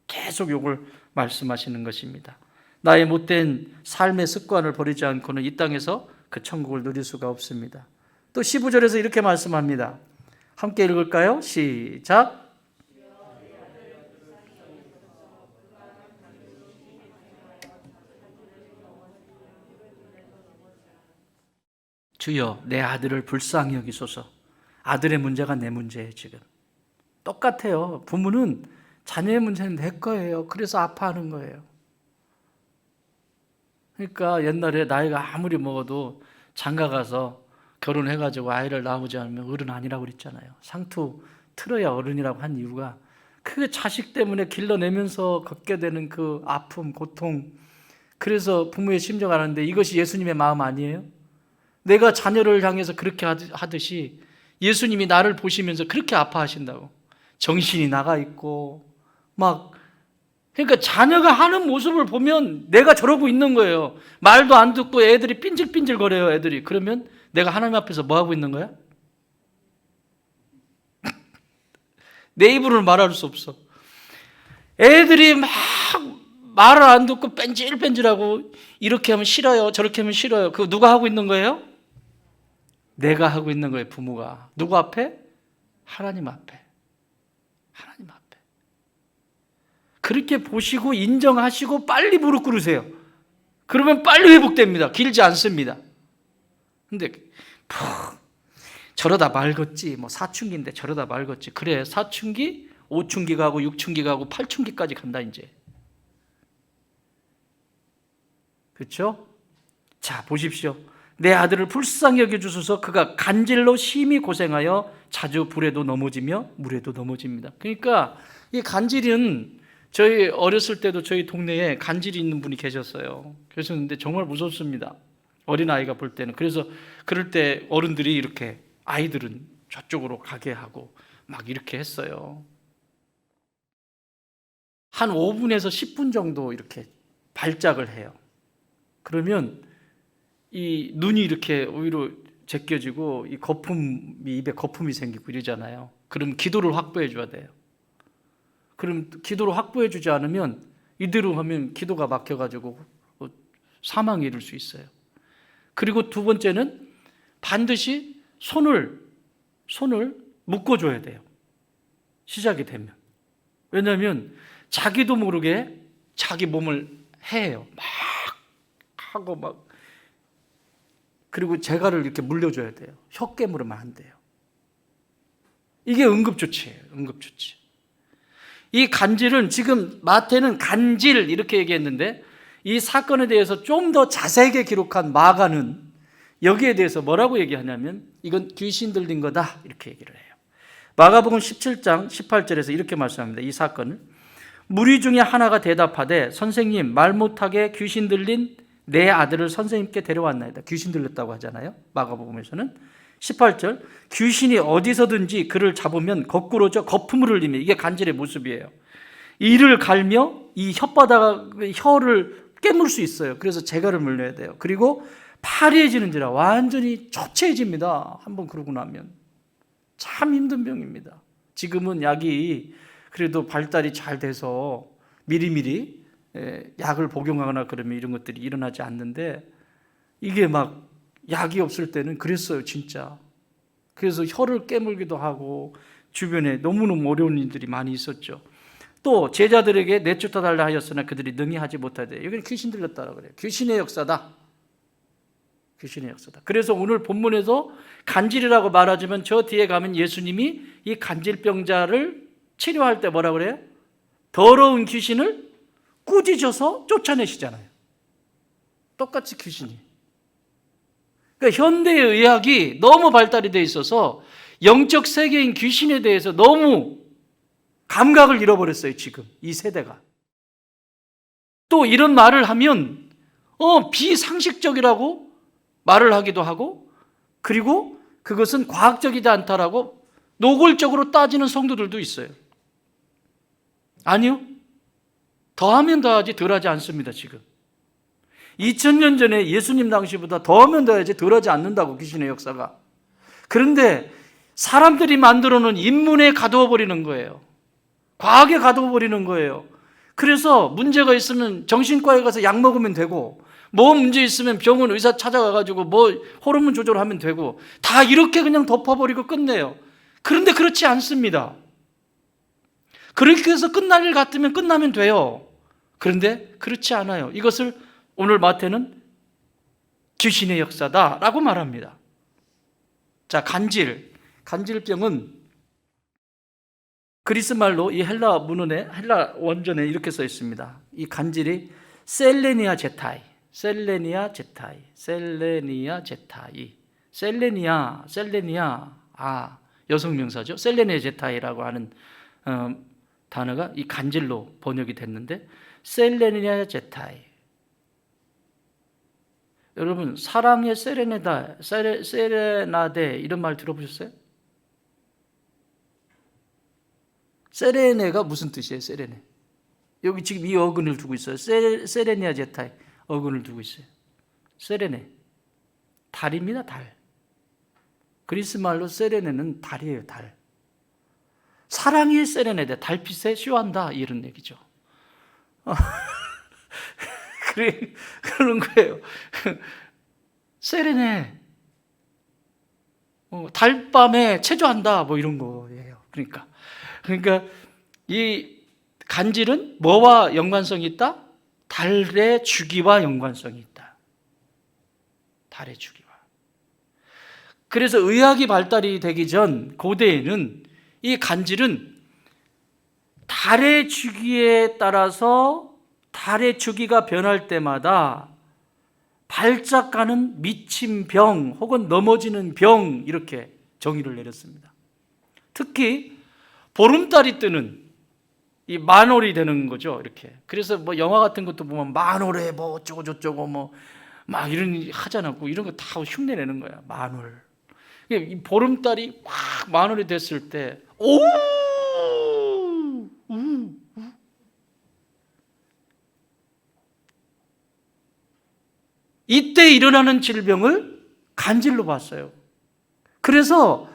계속 이걸 말씀하시는 것입니다. 나의 못된 삶의 습관을 버리지 않고는 이 땅에서 그 천국을 누릴 수가 없습니다. 또 15절에서 이렇게 말씀합니다. 함께 읽을까요? 시작. 주여 내 아들을 불쌍히 여기소서. 아들의 문제가 내 문제예요. 지금 똑같아요. 부모는 자녀의 문제는 내 거예요. 그래서 아파하는 거예요. 그러니까 옛날에 나이가 아무리 먹어도 장가 가서 결혼해가지고 아이를 낳지 않으면 어른 아니라고 그랬잖아요. 상투 틀어야 어른이라고 한 이유가 그 자식 때문에 길러내면서 겪게 되는 그 아픔, 고통. 그래서 부모의 심정 알았는데 이것이 예수님의 마음 아니에요? 내가 자녀를 향해서 그렇게 하듯이 예수님이 나를 보시면서 그렇게 아파하신다고. 정신이 나가 있고 그러니까 자녀가 하는 모습을 보면 내가 저러고 있는 거예요. 말도 안 듣고 애들이 삔질삔질 거려요. 애들이. 그러면 내가 하나님 앞에서 뭐 하고 있는 거야? 내 입으로는 말할 수 없어. 애들이 막 말을 안 듣고 뺀질뺀질하고 이렇게 하면 싫어요, 저렇게 하면 싫어요. 그거 누가 하고 있는 거예요? 내가 하고 있는 거예요, 부모가. 누구 앞에? 하나님 앞에. 하나님 앞에. 그렇게 보시고 인정하시고 빨리 무릎 꿇으세요. 그러면 빨리 회복됩니다. 길지 않습니다. 근데 저러다 말겠지. 뭐 사춘기인데 저러다 말겠지. 그래, 사춘기, 5춘기 가고 6춘기 가고 8춘기까지 간다 이제. 그렇죠? 자, 보십시오. 내 아들을 불쌍히 여겨주소서. 그가 간질로 심히 고생하여 자주 불에도 넘어지며 물에도 넘어집니다. 그러니까 이 간질은 저희 어렸을 때도 저희 동네에 간질이 있는 분이 계셨어요. 계셨는데 정말 무섭습니다. 어린아이가 볼 때는. 그래서 그럴 때 어른들이 이렇게 아이들은 저쪽으로 가게 하고 막 이렇게 했어요. 한 5분에서 10분 정도 이렇게 발작을 해요. 그러면 이 눈이 이렇게 오히려 제껴지고 이 거품이, 입에 거품이 생기고 이러잖아요. 그럼 기도를 확보해 줘야 돼요. 그럼 기도를 확보해 주지 않으면 이대로 하면 기도가 막혀가지고 사망에 이를 수 있어요. 그리고 두 번째는 반드시 손을 묶어줘야 돼요. 시작이 되면. 왜냐하면 자기도 모르게 자기 몸을 해요. 막 하고 막. 그리고 재갈을 이렇게 물려줘야 돼요. 혀 깨물으면 안 돼요. 이게 응급조치예요. 응급조치. 이 간질은 지금 마태는 간질 이렇게 얘기했는데 이 사건에 대해서 좀 더 자세하게 기록한 마가는 여기에 대해서 뭐라고 얘기하냐면 이건 귀신 들린 거다 이렇게 얘기를 해요. 마가복음 17장 18절에서 이렇게 말씀합니다. 이 사건을 무리 중에 하나가 대답하되 선생님 말 못하게 귀신 들린 내 아들을 선생님께 데려왔나이다. 귀신 들렸다고 하잖아요. 마가복음에서는 18절 귀신이 어디서든지 그를 잡으면 거꾸로져 거품을 흘리며 이게 간질의 모습이에요. 이를 갈며 이 혓바닥 혀를 깨물 수 있어요. 그래서 재갈을 물려야 돼요. 그리고 파리해지는지라 완전히 초췌해집니다. 한번 그러고 나면 참 힘든 병입니다. 지금은 약이 그래도 발달이 잘 돼서 미리미리 약을 복용하거나 그러면 이런 것들이 일어나지 않는데 이게 막 약이 없을 때는 그랬어요, 진짜. 그래서 혀를 깨물기도 하고 주변에 너무너무 어려운 일들이 많이 있었죠. 또 제자들에게 내쫓아달라 하였으나 그들이 능히 하지 못하되 여기는 귀신 들렸다라고 그래요. 귀신의 역사다. 귀신의 역사다. 그래서 오늘 본문에서 간질이라고 말하지만 저 뒤에 가면 예수님이 이 간질병자를 치료할 때 뭐라고 그래요? 더러운 귀신을 꾸짖어서 쫓아내시잖아요. 똑같이 귀신이. 그러니까 현대의 의학이 너무 발달이 돼 있어서 영적 세계인 귀신에 대해서 너무 감각을 잃어버렸어요. 지금 이 세대가. 또 이런 말을 하면 비상식적이라고 말을 하기도 하고 그리고 그것은 과학적이지 않다라고 노골적으로 따지는 성도들도 있어요. 아니요. 더하면 더하지 덜하지 않습니다. 지금 2000년 전에 예수님 당시보다 더하면 더하지 덜하지 않는다고 귀신의 역사가. 그런데 사람들이 만들어 놓은 인문에 가두어 버리는 거예요. 과학에 가두어 버리는 거예요. 그래서 문제가 있으면 정신과에 가서 약 먹으면 되고 뭐 문제 있으면 병원 의사 찾아가가지고 뭐 호르몬 조절하면 되고 다 이렇게 그냥 덮어버리고 끝내요. 그런데 그렇지 않습니다. 그렇게 해서 끝날 일 같으면 끝나면 돼요. 그런데 그렇지 않아요. 이것을 오늘 마태는 귀신의 역사다라고 말합니다. 자, 간질병은 그리스 말로 이 헬라 문헌에 헬라 원전에 이렇게 써 있습니다. 이 간질이 셀레니아 제타이. 여성 명사죠. 셀레니아 제타이라고 하는 단어가 이 간질로 번역이 됐는데 셀레니아 제타이. 여러분 사랑의 세레나데 이런 말 들어보셨어요? 세레네가 무슨 뜻이에요? 세레네. 여기 지금 이 어근을 두고 있어요. 세레니아 제타이 어근을 두고 있어요. 세레네. 달입니다. 달. 그리스 말로 세레네는 달이에요, 달. 사랑이 세레네데 달빛에 쇼한다 이런 얘기죠. 그래, 그런 거예요. 세레네, 달밤에 체조한다 뭐 이런 거예요. 그러니까 이 간질은 뭐와 연관성이 있다? 달의 주기와 연관성이 있다. 달의 주기와. 그래서 의학이 발달이 되기 전 고대에는 이 간질은 달의 주기에 따라서 달의 주기가 변할 때마다 발작하는 미친 병 혹은 넘어지는 병 이렇게 정의를 내렸습니다. 특히 보름달이 뜨는 이 만월이 되는 거죠. 이렇게. 그래서 뭐 영화 같은 것도 보면 만월에 뭐 어쩌고 저쩌고 뭐 막 이런 하잖아. 이런 거 다 흉내내는 거야. 만월. 이 보름달이 막 만월이 됐을 때 이때 일어나는 질병을 간질로 봤어요. 그래서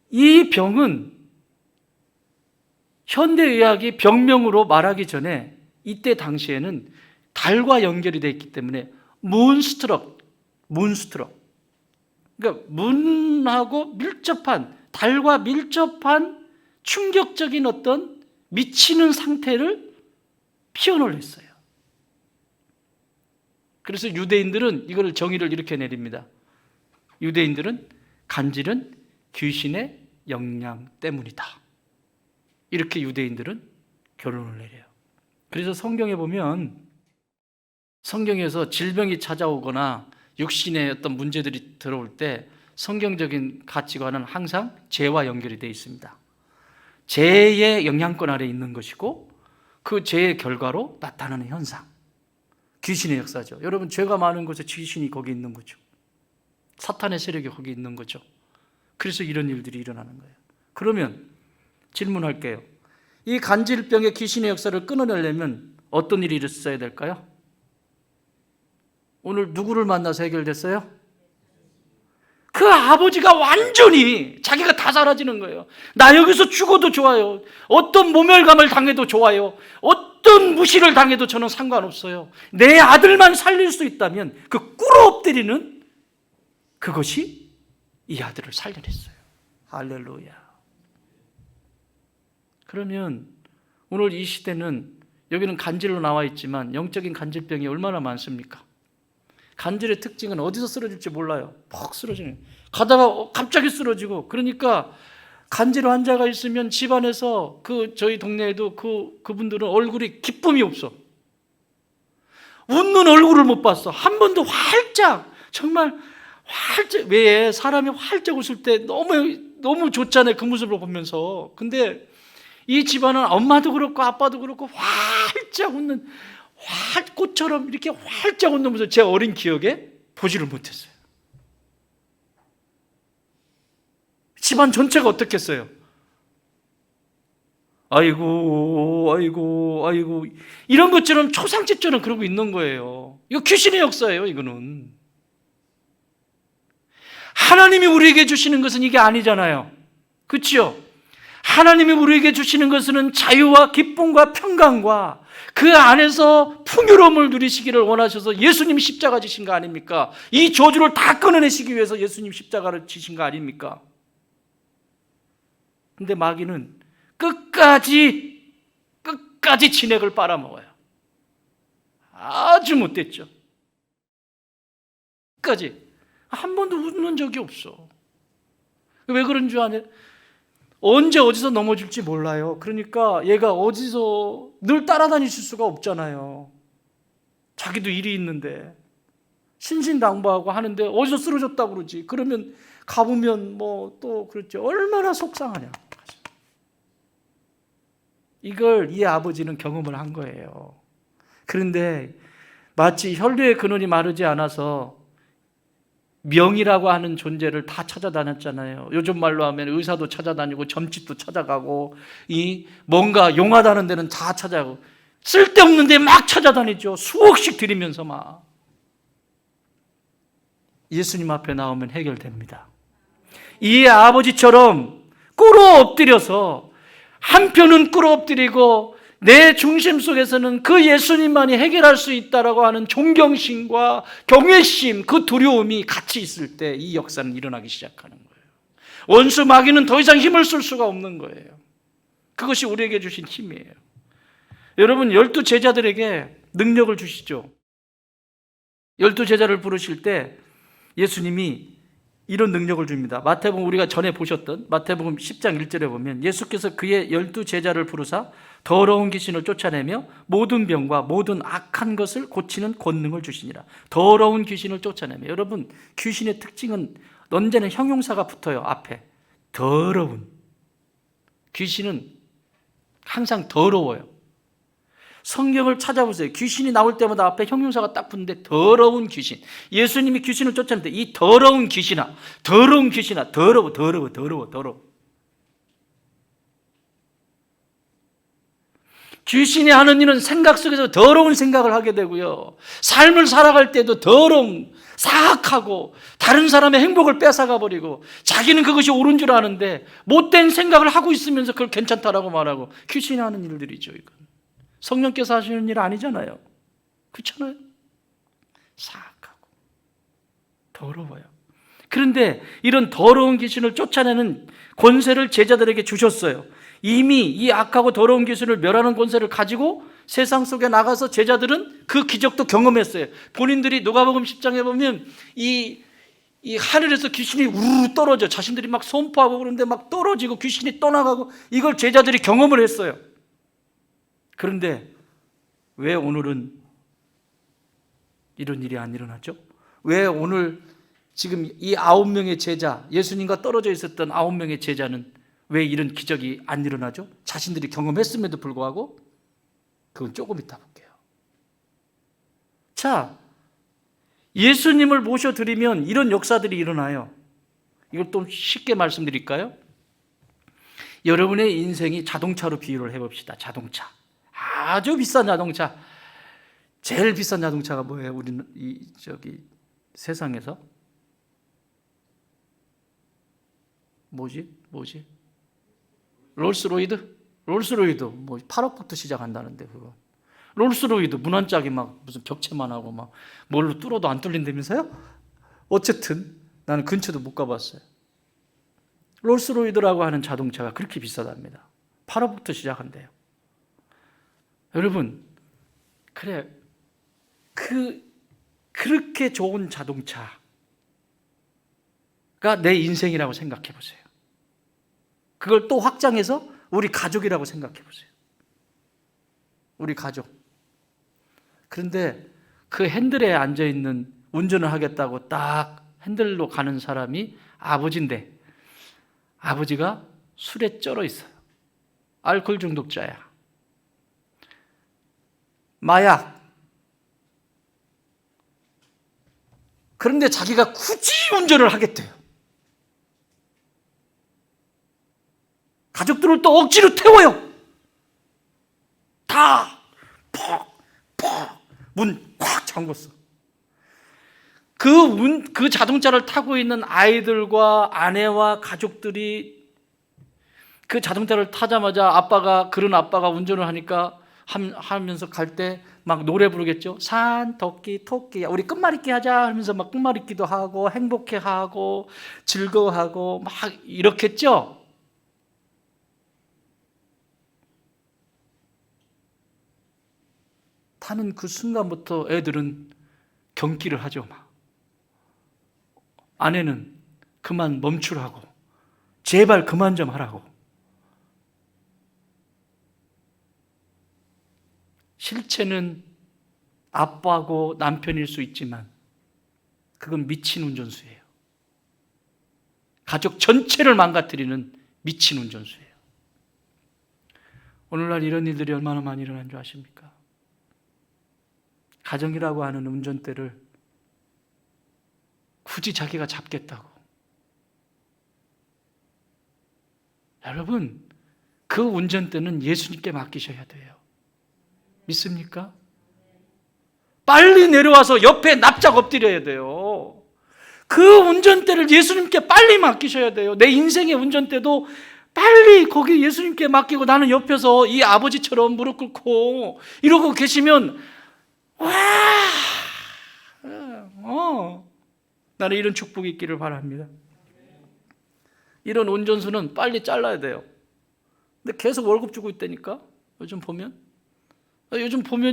이 병은 현대의학이 병명으로 말하기 전에 이때 당시에는 달과 연결이 되어 있기 때문에 문스트럭. 그러니까 문하고 밀접한, 달과 밀접한 충격적인 어떤 미치는 상태를 표현을 했어요. 그래서 유대인들은 이걸 정의를 이렇게 내립니다. 유대인들은 간질은 귀신의 영향 때문이다. 이렇게 유대인들은 결론을 내려요. 그래서 성경에 보면 성경에서 질병이 찾아오거나 육신의 어떤 문제들이 들어올 때 성경적인 가치관은 항상 죄와 연결이 되어 있습니다. 죄의 영향권 아래 있는 것이고 그 죄의 결과로 나타나는 현상. 귀신의 역사죠. 여러분, 죄가 많은 곳에 귀신이 거기 있는 거죠. 사탄의 세력이 거기 있는 거죠. 그래서 이런 일들이 일어나는 거예요. 그러면 질문할게요. 이 간질병의 귀신의 역사를 끊어내려면 어떤 일이 있어야 될까요? 오늘 누구를 만나서 해결됐어요? 그 아버지가 완전히 자기가 다 사라지는 거예요. 나 여기서 죽어도 좋아요. 어떤 모멸감을 당해도 좋아요. 어떤 무시를 당해도 저는 상관없어요. 내 아들만 살릴 수 있다면 그 꿇어 엎드리는 그것이 이 아들을 살려냈어요. 할렐루야. 그러면 오늘 이 시대는 여기는 간질로 나와 있지만 영적인 간질병이 얼마나 많습니까? 간질의 특징은 어디서 쓰러질지 몰라요. 퍽 쓰러지는. 가다가 갑자기 쓰러지고. 그러니까 간질 환자가 있으면 집안에서 저희 동네에도 그분들은 얼굴이 기쁨이 없어. 웃는 얼굴을 못 봤어. 한 번도 정말 활짝, 왜 사람이 활짝 웃을 때 너무 좋잖아요. 그 모습을 보면서. 근데 이 집안은 엄마도 그렇고 아빠도 그렇고 활짝 웃는, 꽃처럼 이렇게 활짝 웃는 모습을 제 어린 기억에 보지를 못했어요. 집안 전체가 어떻겠어요? 아이고 이런 것처럼 초상집처럼 그러고 있는 거예요. 이거 귀신의 역사예요. 이거는 하나님이 우리에게 주시는 것은 이게 아니잖아요. 그렇죠? 하나님이 우리에게 주시는 것은 자유와 기쁨과 평강과 그 안에서 풍요로움을 누리시기를 원하셔서 예수님 십자가 지신 거 아닙니까? 이 저주를 다 끊어내시기 위해서 예수님 십자가를 지신 거 아닙니까? 근데 마귀는 끝까지 진액을 빨아먹어요. 아주 못됐죠. 끝까지. 한 번도 웃는 적이 없어. 왜 그런 줄 아냐? 언제 어디서 넘어질지 몰라요. 그러니까 얘가 어디서 늘 따라다니실 수가 없잖아요. 자기도 일이 있는데 신신당부하고 하는데 어디서 쓰러졌다고 그러지. 그러면 가보면 뭐 또 그렇죠. 얼마나 속상하냐. 이걸 이 아버지는 경험을 한 거예요. 그런데 마치 혈류의 근원이 마르지 않아서 명이라고 하는 존재를 다 찾아다녔잖아요. 요즘 말로 하면 의사도 찾아다니고 점집도 찾아가고 뭔가 용하다는 데는 다 찾아가고 쓸데없는 데 막 찾아다니죠. 수억씩 드리면서 막. 예수님 앞에 나오면 해결됩니다. 이 아버지처럼 꿇어 엎드려서 한편은 꿇어 엎드리고 내 중심 속에서는 그 예수님만이 해결할 수 있다라고 하는 존경심과 경외심, 그 두려움이 같이 있을 때 이 역사는 일어나기 시작하는 거예요. 원수 마귀는 더 이상 힘을 쓸 수가 없는 거예요. 그것이 우리에게 주신 힘이에요. 여러분, 12 제자들에게 능력을 주시죠. 12 제자를 부르실 때 예수님이 이런 능력을 줍니다. 마태복음, 우리가 전에 보셨던 마태복음 10장 1절에 보면 예수께서 그의 12 제자를 부르사 더러운 귀신을 쫓아내며 모든 병과 모든 악한 것을 고치는 권능을 주시니라. 더러운 귀신을 쫓아내며, 여러분, 귀신의 특징은 언제나 형용사가 붙어요. 앞에 더러운. 귀신은 항상 더러워요. 성경을 찾아보세요. 귀신이 나올 때마다 앞에 형용사가 딱 붙는데 더러운 귀신. 예수님이 귀신을 쫓아내는데 이 더러운 귀신아, 더러운 귀신아, 더러워. 귀신이 하는 일은 생각 속에서 더러운 생각을 하게 되고요. 삶을 살아갈 때도 더러운, 사악하고 다른 사람의 행복을 뺏어가 버리고 자기는 그것이 옳은 줄 아는데 못된 생각을 하고 있으면서 그걸 괜찮다라고 말하고, 귀신이 하는 일들이죠. 이건 성령께서 하시는 일 아니잖아요. 그렇잖아요. 사악하고 더러워요. 그런데 이런 더러운 귀신을 쫓아내는 권세를 제자들에게 주셨어요. 이미 이 악하고 더러운 귀신을 멸하는 권세를 가지고 세상 속에 나가서 제자들은 그 기적도 경험했어요. 본인들이 누가복음 10장에 보면 이 하늘에서 귀신이 우르르 떨어져, 자신들이 막 선포하고 그러는데 막 떨어지고 귀신이 떠나가고, 이걸 제자들이 경험을 했어요. 그런데 왜 오늘은 이런 일이 안 일어나죠? 왜 오늘 지금 이 9명의 제자, 예수님과 떨어져 있었던 9명의 제자는 왜 이런 기적이 안 일어나죠? 자신들이 경험했음에도 불구하고. 그건 조금 이따 볼게요. 자, 예수님을 모셔드리면 이런 역사들이 일어나요. 이걸 좀 쉽게 말씀드릴까요? 여러분의 인생이 자동차로 비유를 해봅시다. 자동차. 아주 비싼 자동차. 제일 비싼 자동차가 뭐예요? 우리는 세상에서 뭐지? 롤스로이드 뭐 8억부터 시작한다는데, 그거 롤스로이드 문안짝이 막 무슨 벽체만 하고 막 뭘로 뚫어도 안 뚫린다면서요? 어쨌든 나는 근처도 못 가봤어요. 롤스로이드라고 하는 자동차가 그렇게 비싸답니다. 8억부터 시작한대요. 여러분, 그래, 그렇게 좋은 자동차가 내 인생이라고 생각해 보세요. 그걸 또 확장해서 우리 가족이라고 생각해 보세요. 우리 가족. 그런데 그 핸들에 앉아있는, 운전을 하겠다고 딱 핸들로 가는 사람이 아버지인데, 아버지가 술에 쩔어 있어요. 알코올 중독자야. 마약. 그런데 자기가 굳이 운전을 하겠대요. 가족들을 또 억지로 태워요. 다 문 꽉 잠궜어. 그 자동차를 타고 있는 아이들과 아내와 가족들이 그 자동차를 타자마자 그런 아빠가 운전을 하면서 갈 때 막 노래 부르겠죠. 산, 토끼, 토끼야, 우리 끝말잇기 하자 하면서 막 끝말잇기도 하고 행복해하고 즐거워하고 막 이렇겠죠. 타는 그 순간부터 애들은 경기를 하죠. 막. 아내는 그만 멈추라고, 제발 그만 좀 하라고. 실체는 아빠고 남편일 수 있지만 그건 미친 운전수예요. 가족 전체를 망가뜨리는 미친 운전수예요. 오늘날 이런 일들이 얼마나 많이 일어난 줄 아십니까? 가정이라고 하는 운전대를 굳이 자기가 잡겠다고. 여러분, 그 운전대는 예수님께 맡기셔야 돼요. 믿습니까? 빨리 내려와서 옆에 납작 엎드려야 돼요. 그 운전대를 예수님께 빨리 맡기셔야 돼요. 내 인생의 운전대도 빨리 거기 예수님께 맡기고 나는 옆에서 이 아버지처럼 무릎 꿇고 이러고 계시면 와, 나는 이런 축복이 있기를 바랍니다. 이런 운전수는 빨리 잘라야 돼요. 근데 계속 월급 주고 있다니까. 요즘 보면요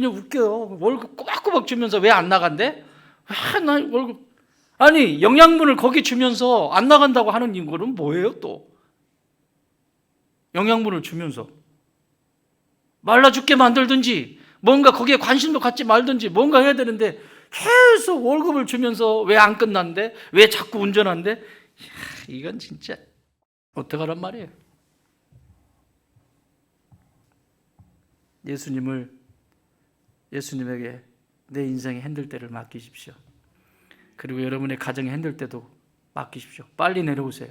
웃겨요. 월급 꼬박꼬박 주면서 왜 안 나간대? 나 월급 아니 영양분을 거기 주면서 안 나간다고 하는 이유는 뭐예요 또? 영양분을 주면서 말라 죽게 만들든지 뭔가 거기에 관심도 갖지 말든지 뭔가 해야 되는데 계속 월급을 주면서 왜 안 끝난대? 왜 자꾸 운전한대? 이건 진짜 어떡하란 말이에요. 예수님에게 내 인생의 핸들대를 맡기십시오. 그리고 여러분의 가정의 핸들대도 맡기십시오. 빨리 내려오세요.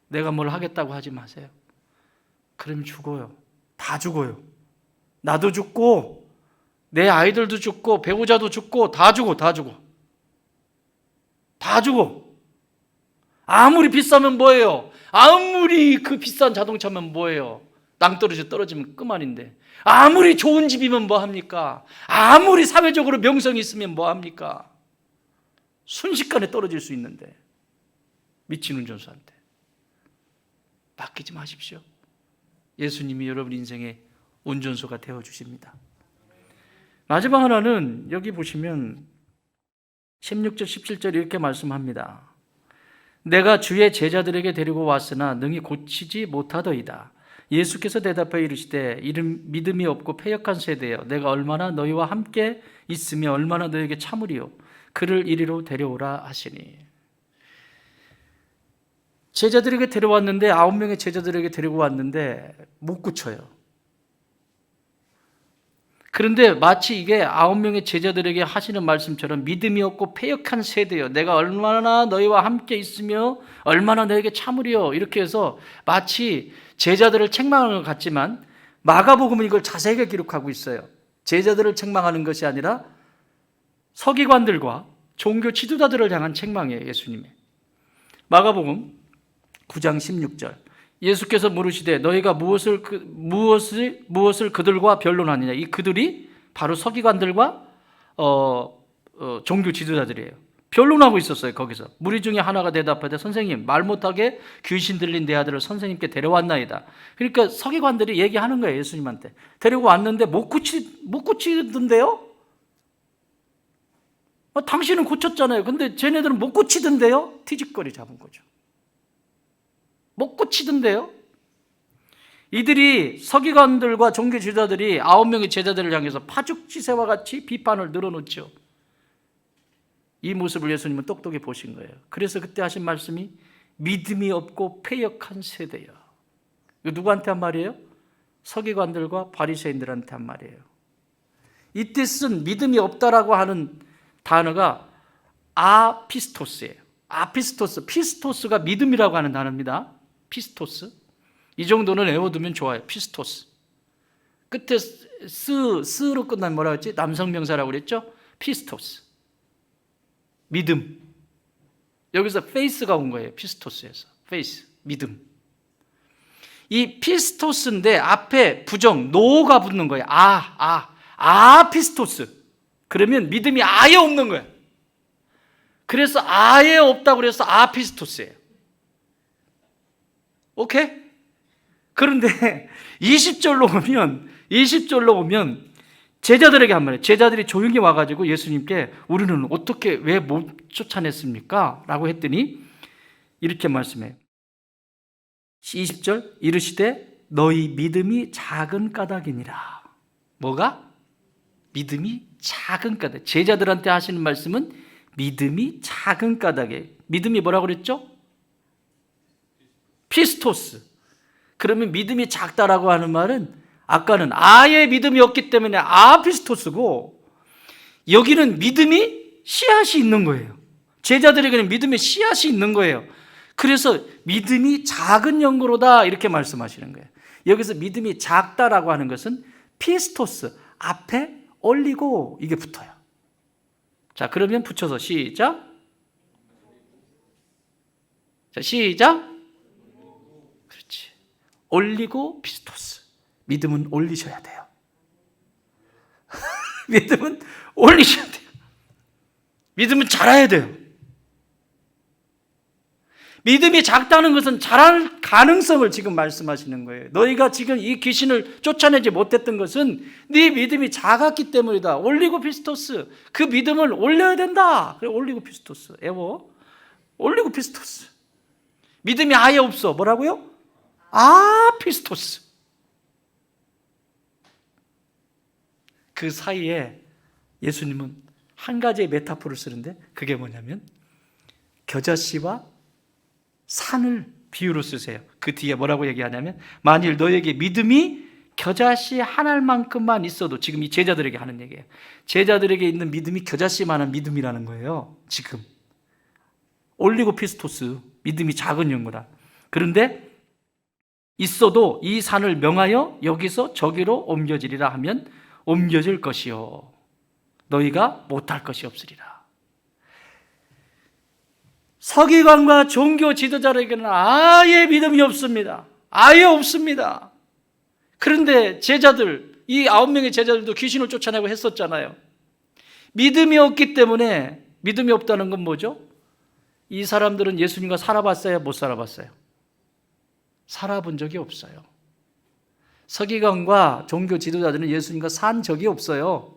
내가 뭘 하겠다고 하지 마세요. 그러면 죽어요. 다 죽어요. 나도 죽고 내 아이들도 죽고 배우자도 죽고 다 죽어. 아무리 비싸면 뭐예요? 아무리 그 비싼 자동차면 뭐예요? 낭떠러지 떨어지면 그만인데 아무리 좋은 집이면 뭐합니까? 아무리 사회적으로 명성이 있으면 뭐합니까? 순식간에 떨어질 수 있는데 미친 운전수한테 맡기지 마십시오. 예수님이 여러분 인생의 운전수가 되어주십니다. 마지막 하나는 여기 보시면 16절 17절 이렇게 말씀합니다. 내가 주의 제자들에게 데리고 왔으나 능히 고치지 못하더이다. 예수께서 대답하여 이르시되 이름 믿음이 없고 패역한 세대여 내가 얼마나 너희와 함께 있으며 얼마나 너희에게 참으리요 그를 이리로 데려오라 하시니. 제자들에게 데려왔는데 9명의 제자들에게 데리고 왔는데 못 고쳐요. 그런데 마치 이게 9명의 제자들에게 하시는 말씀처럼 믿음이 없고 패역한 세대여 내가 얼마나 너희와 함께 있으며 얼마나 너희에게 참으리요 이렇게 해서 마치 제자들을 책망하는 것 같지만 마가복음은 이걸 자세하게 기록하고 있어요. 제자들을 책망하는 것이 아니라 서기관들과 종교 지도자들을 향한 책망이에요. 예수님의 마가복음 9장 16절 예수께서 물으시되 너희가 무엇을 그들과 변론하느냐. 이 그들이 바로 서기관들과 종교 지도자들이에요. 변론하고 있었어요. 거기서 무리 중에 하나가 대답하되 선생님 말 못하게 귀신 들린 내 아들을 선생님께 데려왔나이다. 그러니까 서기관들이 얘기하는 거예요. 예수님한테 데리고 왔는데 못 고치던데요? 당신은 고쳤잖아요. 근데 쟤네들은 못 고치던데요? 티직거리 잡은 거죠. 못 고치던데요? 이들이 서기관들과 종교 지도자들이 9명의 제자들을 향해서 파죽지세와 같이 비판을 늘어놓죠. 이 모습을 예수님은 똑똑히 보신 거예요. 그래서 그때 하신 말씀이 믿음이 없고 패역한 세대요. 이거 누구한테 한 말이에요? 서기관들과 바리새인들한테 한 말이에요. 이때 쓴 믿음이 없다라고 하는 단어가 아피스토스예요. 아피스토스, 피스토스가 믿음이라고 하는 단어입니다. 피스토스. 이 정도는 외워두면 좋아요. 피스토스. 끝에 스로 끝나면 뭐라고 했지? 남성명사라고 그랬죠? 피스토스. 믿음. 여기서 페이스가 온 거예요. 피스토스에서. 페이스. 믿음. 이 피스토스인데 앞에 부정, 노가 붙는 거예요. 피스토스. 그러면 믿음이 아예 없는 거예요. 그래서 아예 없다고 그래서 아피스토스예요. 오케이? 그런데 20절로 오면 제자들에게 한 말이에요. 제자들이 조용히 와가지고 예수님께 우리는 어떻게 왜 못 쫓아냈습니까? 라고 했더니 이렇게 말씀해요. 20절 이르시되 너희 믿음이 작은 까닭이니라. 뭐가? 믿음이 작은 까닭. 제자들한테 하시는 말씀은 믿음이 작은 까닭이에요. 믿음이 뭐라고 그랬죠? 피스토스. 그러면 믿음이 작다라고 하는 말은 아까는 아예 믿음이 없기 때문에 아피스토스고 여기는 믿음이 씨앗이 있는 거예요. 제자들에게는 믿음의 씨앗이 있는 거예요. 그래서 믿음이 작은 연고로다 이렇게 말씀하시는 거예요. 여기서 믿음이 작다라고 하는 것은 피스토스 앞에 올리고 이게 붙어요. 자, 그러면 붙여서 시작. 자, 시작. 그렇지. 올리고 피스토스. 믿음은 올리셔야 돼요. 믿음은 올리셔야 돼요. 믿음은 자라야 돼요. 믿음이 작다는 것은 자랄 가능성을 지금 말씀하시는 거예요. 너희가 지금 이 귀신을 쫓아내지 못했던 것은 네 믿음이 작았기 때문이다. 올리고 피스토스. 그 믿음을 올려야 된다. 그래, 올리고 피스토스. 에워. 올리고 피스토스. 믿음이 아예 없어. 뭐라고요? 피스토스. 그 사이에 예수님은 한 가지의 메타포를 쓰는데 그게 뭐냐면 겨자씨와 산을 비유로 쓰세요. 그 뒤에 뭐라고 얘기하냐면 만일 너에게 믿음이 겨자씨 한 알만큼만 있어도, 지금 이 제자들에게 하는 얘기예요. 제자들에게 있는 믿음이 겨자씨만한 믿음이라는 거예요. 지금 올리고 피스토스, 믿음이 작은 연고다. 그런데 있어도 이 산을 명하여 여기서 저기로 옮겨지리라 하면 옮겨질 것이요 너희가 못할 것이 없으리라. 서기관과 종교 지도자에게는 아예 믿음이 없습니다. 아예 없습니다. 그런데 제자들, 이 9명의 제자들도 귀신을 쫓아내고 했었잖아요. 믿음이 없기 때문에, 믿음이 없다는 건 뭐죠? 이 사람들은 예수님과 살아봤어요? 못 살아봤어요? 살아본 적이 없어요. 서기관과 종교 지도자들은 예수님과 산 적이 없어요.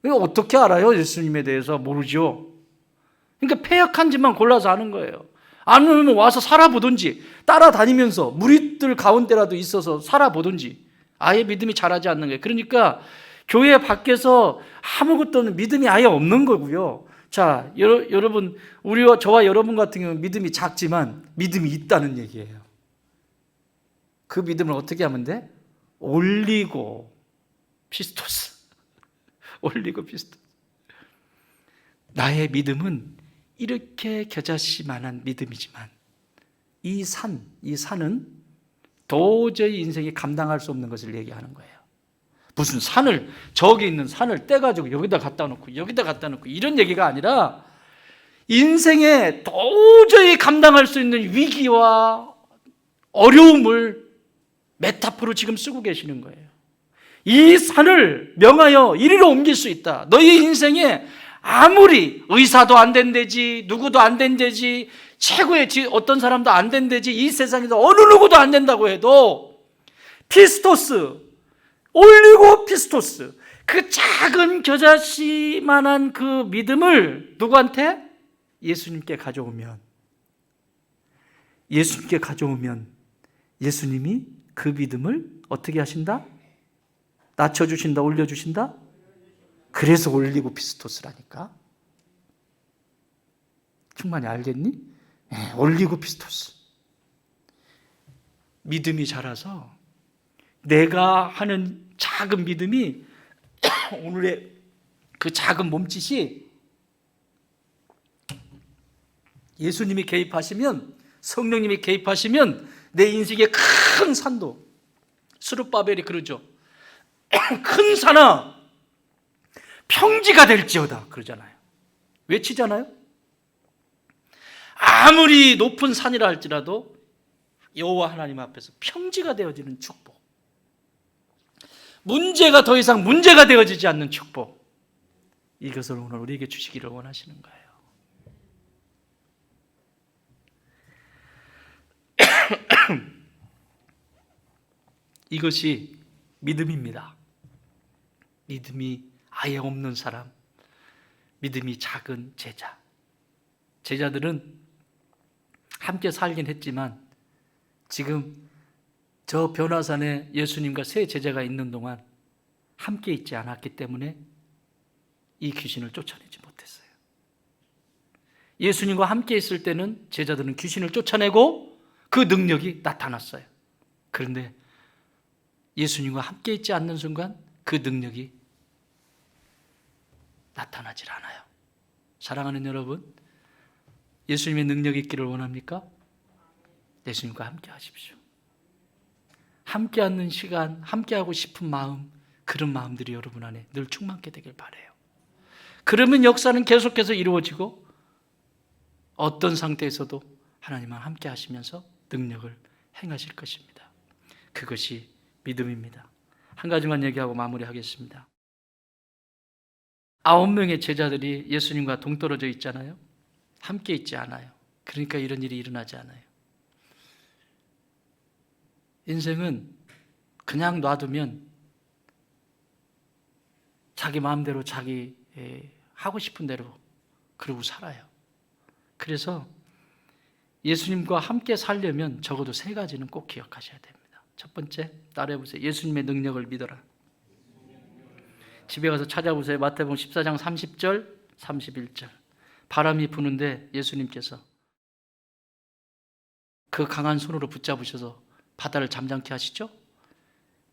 어떻게 알아요? 예수님에 대해서 모르죠. 그러니까 패역한 짓만 골라서 하는 거예요. 아니면 와서 살아보든지 따라다니면서 무리들 가운데라도 있어서 살아보든지 아예 믿음이 자라지 않는 거예요. 그러니까 교회 밖에서 아무것도 없는 믿음이 아예 없는 거고요. 자, 여러분, 저와 여러분 같은 경우는 믿음이 작지만 믿음이 있다는 얘기예요. 그 믿음을 어떻게 하면 돼? 올리고 피스토스. 올리고 피스토스. 나의 믿음은 이렇게 겨자씨만한 믿음이지만 이 산은 도저히 인생이 감당할 수 없는 것을 얘기하는 거예요. 무슨 산을, 저기 있는 산을 떼가지고 여기다 갖다 놓고 여기다 갖다 놓고 이런 얘기가 아니라 인생에 도저히 감당할 수 있는 위기와 어려움을 메타포로 지금 쓰고 계시는 거예요. 이 산을 명하여 이리로 옮길 수 있다. 너희 인생에 아무리 의사도 안 된대지, 누구도 안 된대지, 최고의 어떤 사람도 안 된대지, 이 세상에서 어느 누구도 안 된다고 해도 피스토스, 올리고 피스토스, 그 작은 겨자씨만한 그 믿음을 누구한테? 예수님께 가져오면 예수님이 그 믿음을 어떻게 하신다? 낮춰주신다, 올려주신다? 그래서 올리고 피스토스라니까. 충만히 알겠니? 네, 올리고 피스토스. 믿음이 자라서 내가 하는 작은 믿음이 오늘의 그 작은 몸짓이 예수님이 개입하시면, 성령님이 개입하시면 내 인생의 큰 산도, 스룹바벨이 그러죠. 큰 산아 평지가 될지어다 그러잖아요. 외치잖아요. 아무리 높은 산이라 할지라도 여호와 하나님 앞에서 평지가 되어지는 축복, 문제가 더 이상 문제가 되어지지 않는 축복, 이것을 오늘 우리에게 주시기를 원하시는 거예요. 이것이 믿음입니다. 믿음이 아예 없는 사람, 믿음이 작은 제자. 제자들은 함께 살긴 했지만 지금 저 변화산에 예수님과 세 제자가 있는 동안 함께 있지 않았기 때문에 이 귀신을 쫓아내지 못했어요. 예수님과 함께 있을 때는 제자들은 귀신을 쫓아내고 그 능력이 나타났어요. 그런데 예수님과 함께 있지 않는 순간 그 능력이 나타나질 않아요. 사랑하는 여러분, 예수님의 능력이 있기를 원합니까? 예수님과 함께 하십시오. 함께 하는 시간, 함께 하고 싶은 마음, 그런 마음들이 여러분 안에 늘 충만케 되길 바라요. 그러면 역사는 계속해서 이루어지고 어떤 상태에서도 하나님과 함께 하시면서 능력을 행하실 것입니다. 그것이 믿음입니다. 한 가지만 얘기하고 마무리하겠습니다. 9명의 제자들이 예수님과 동떨어져 있잖아요. 함께 있지 않아요. 그러니까 이런 일이 일어나지 않아요. 인생은 그냥 놔두면 자기 마음대로 자기 하고 싶은 대로 그러고 살아요. 그래서 예수님과 함께 살려면 적어도 3가지는 꼭 기억하셔야 됩니다. 첫 번째, 따라해보세요. 예수님의 능력을 믿어라. 집에 가서 찾아보세요. 마태복음 14장 30절, 31절. 바람이 부는데 예수님께서 그 강한 손으로 붙잡으셔서 바다를 잠잠케 하시죠?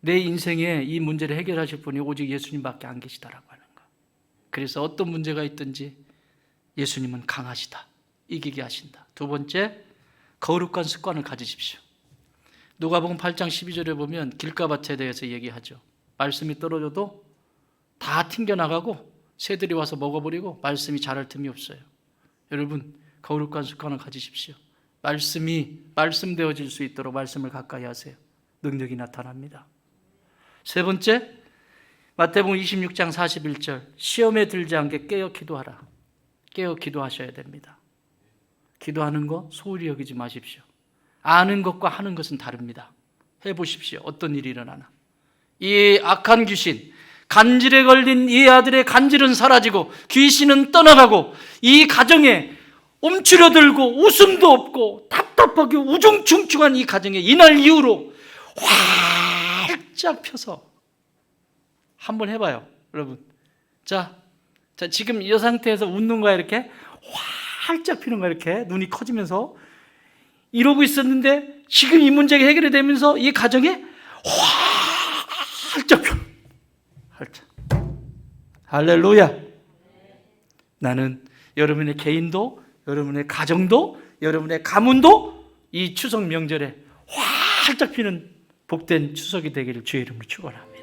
내 인생에 이 문제를 해결하실 분이 오직 예수님밖에 안 계시다라고 하는 거. 그래서 어떤 문제가 있든지 예수님은 강하시다. 이기게 하신다. 두 번째, 거룩한 습관을 가지십시오. 누가복음 8장 12절에 보면 길가밭에 대해서 얘기하죠. 말씀이 떨어져도 다 튕겨나가고 새들이 와서 먹어버리고 말씀이 자랄 틈이 없어요. 여러분, 거룩한 습관을 가지십시오. 말씀되어질 수 있도록 말씀을 가까이 하세요. 능력이 나타납니다. 세 번째, 마태복음 26장 41절. 시험에 들지 않게 깨어 기도하라. 깨어 기도하셔야 됩니다. 기도하는 거 소홀히 여기지 마십시오. 아는 것과 하는 것은 다릅니다. 해보십시오. 어떤 일이 일어나나. 이 악한 귀신, 간질에 걸린 이 아들의 간질은 사라지고 귀신은 떠나가고 이 가정에 움츠러들고 웃음도 없고 답답하게 우중충충한 이 가정에 이날 이후로 활짝 펴서 한번 해봐요. 여러분, 자 지금 이 상태에서 웃는 거야. 이렇게 활짝 피는 거야. 이렇게 눈이 커지면서 이러고 있었는데 지금 이 문제가 해결이 되면서 이 가정에 활짝 펴. 활짝. 할렐루야. 나는 여러분의 개인도, 여러분의 가정도, 여러분의 가문도 이 추석 명절에 활짝 피는 복된 추석이 되기를 주의 이름으로 축원합니다.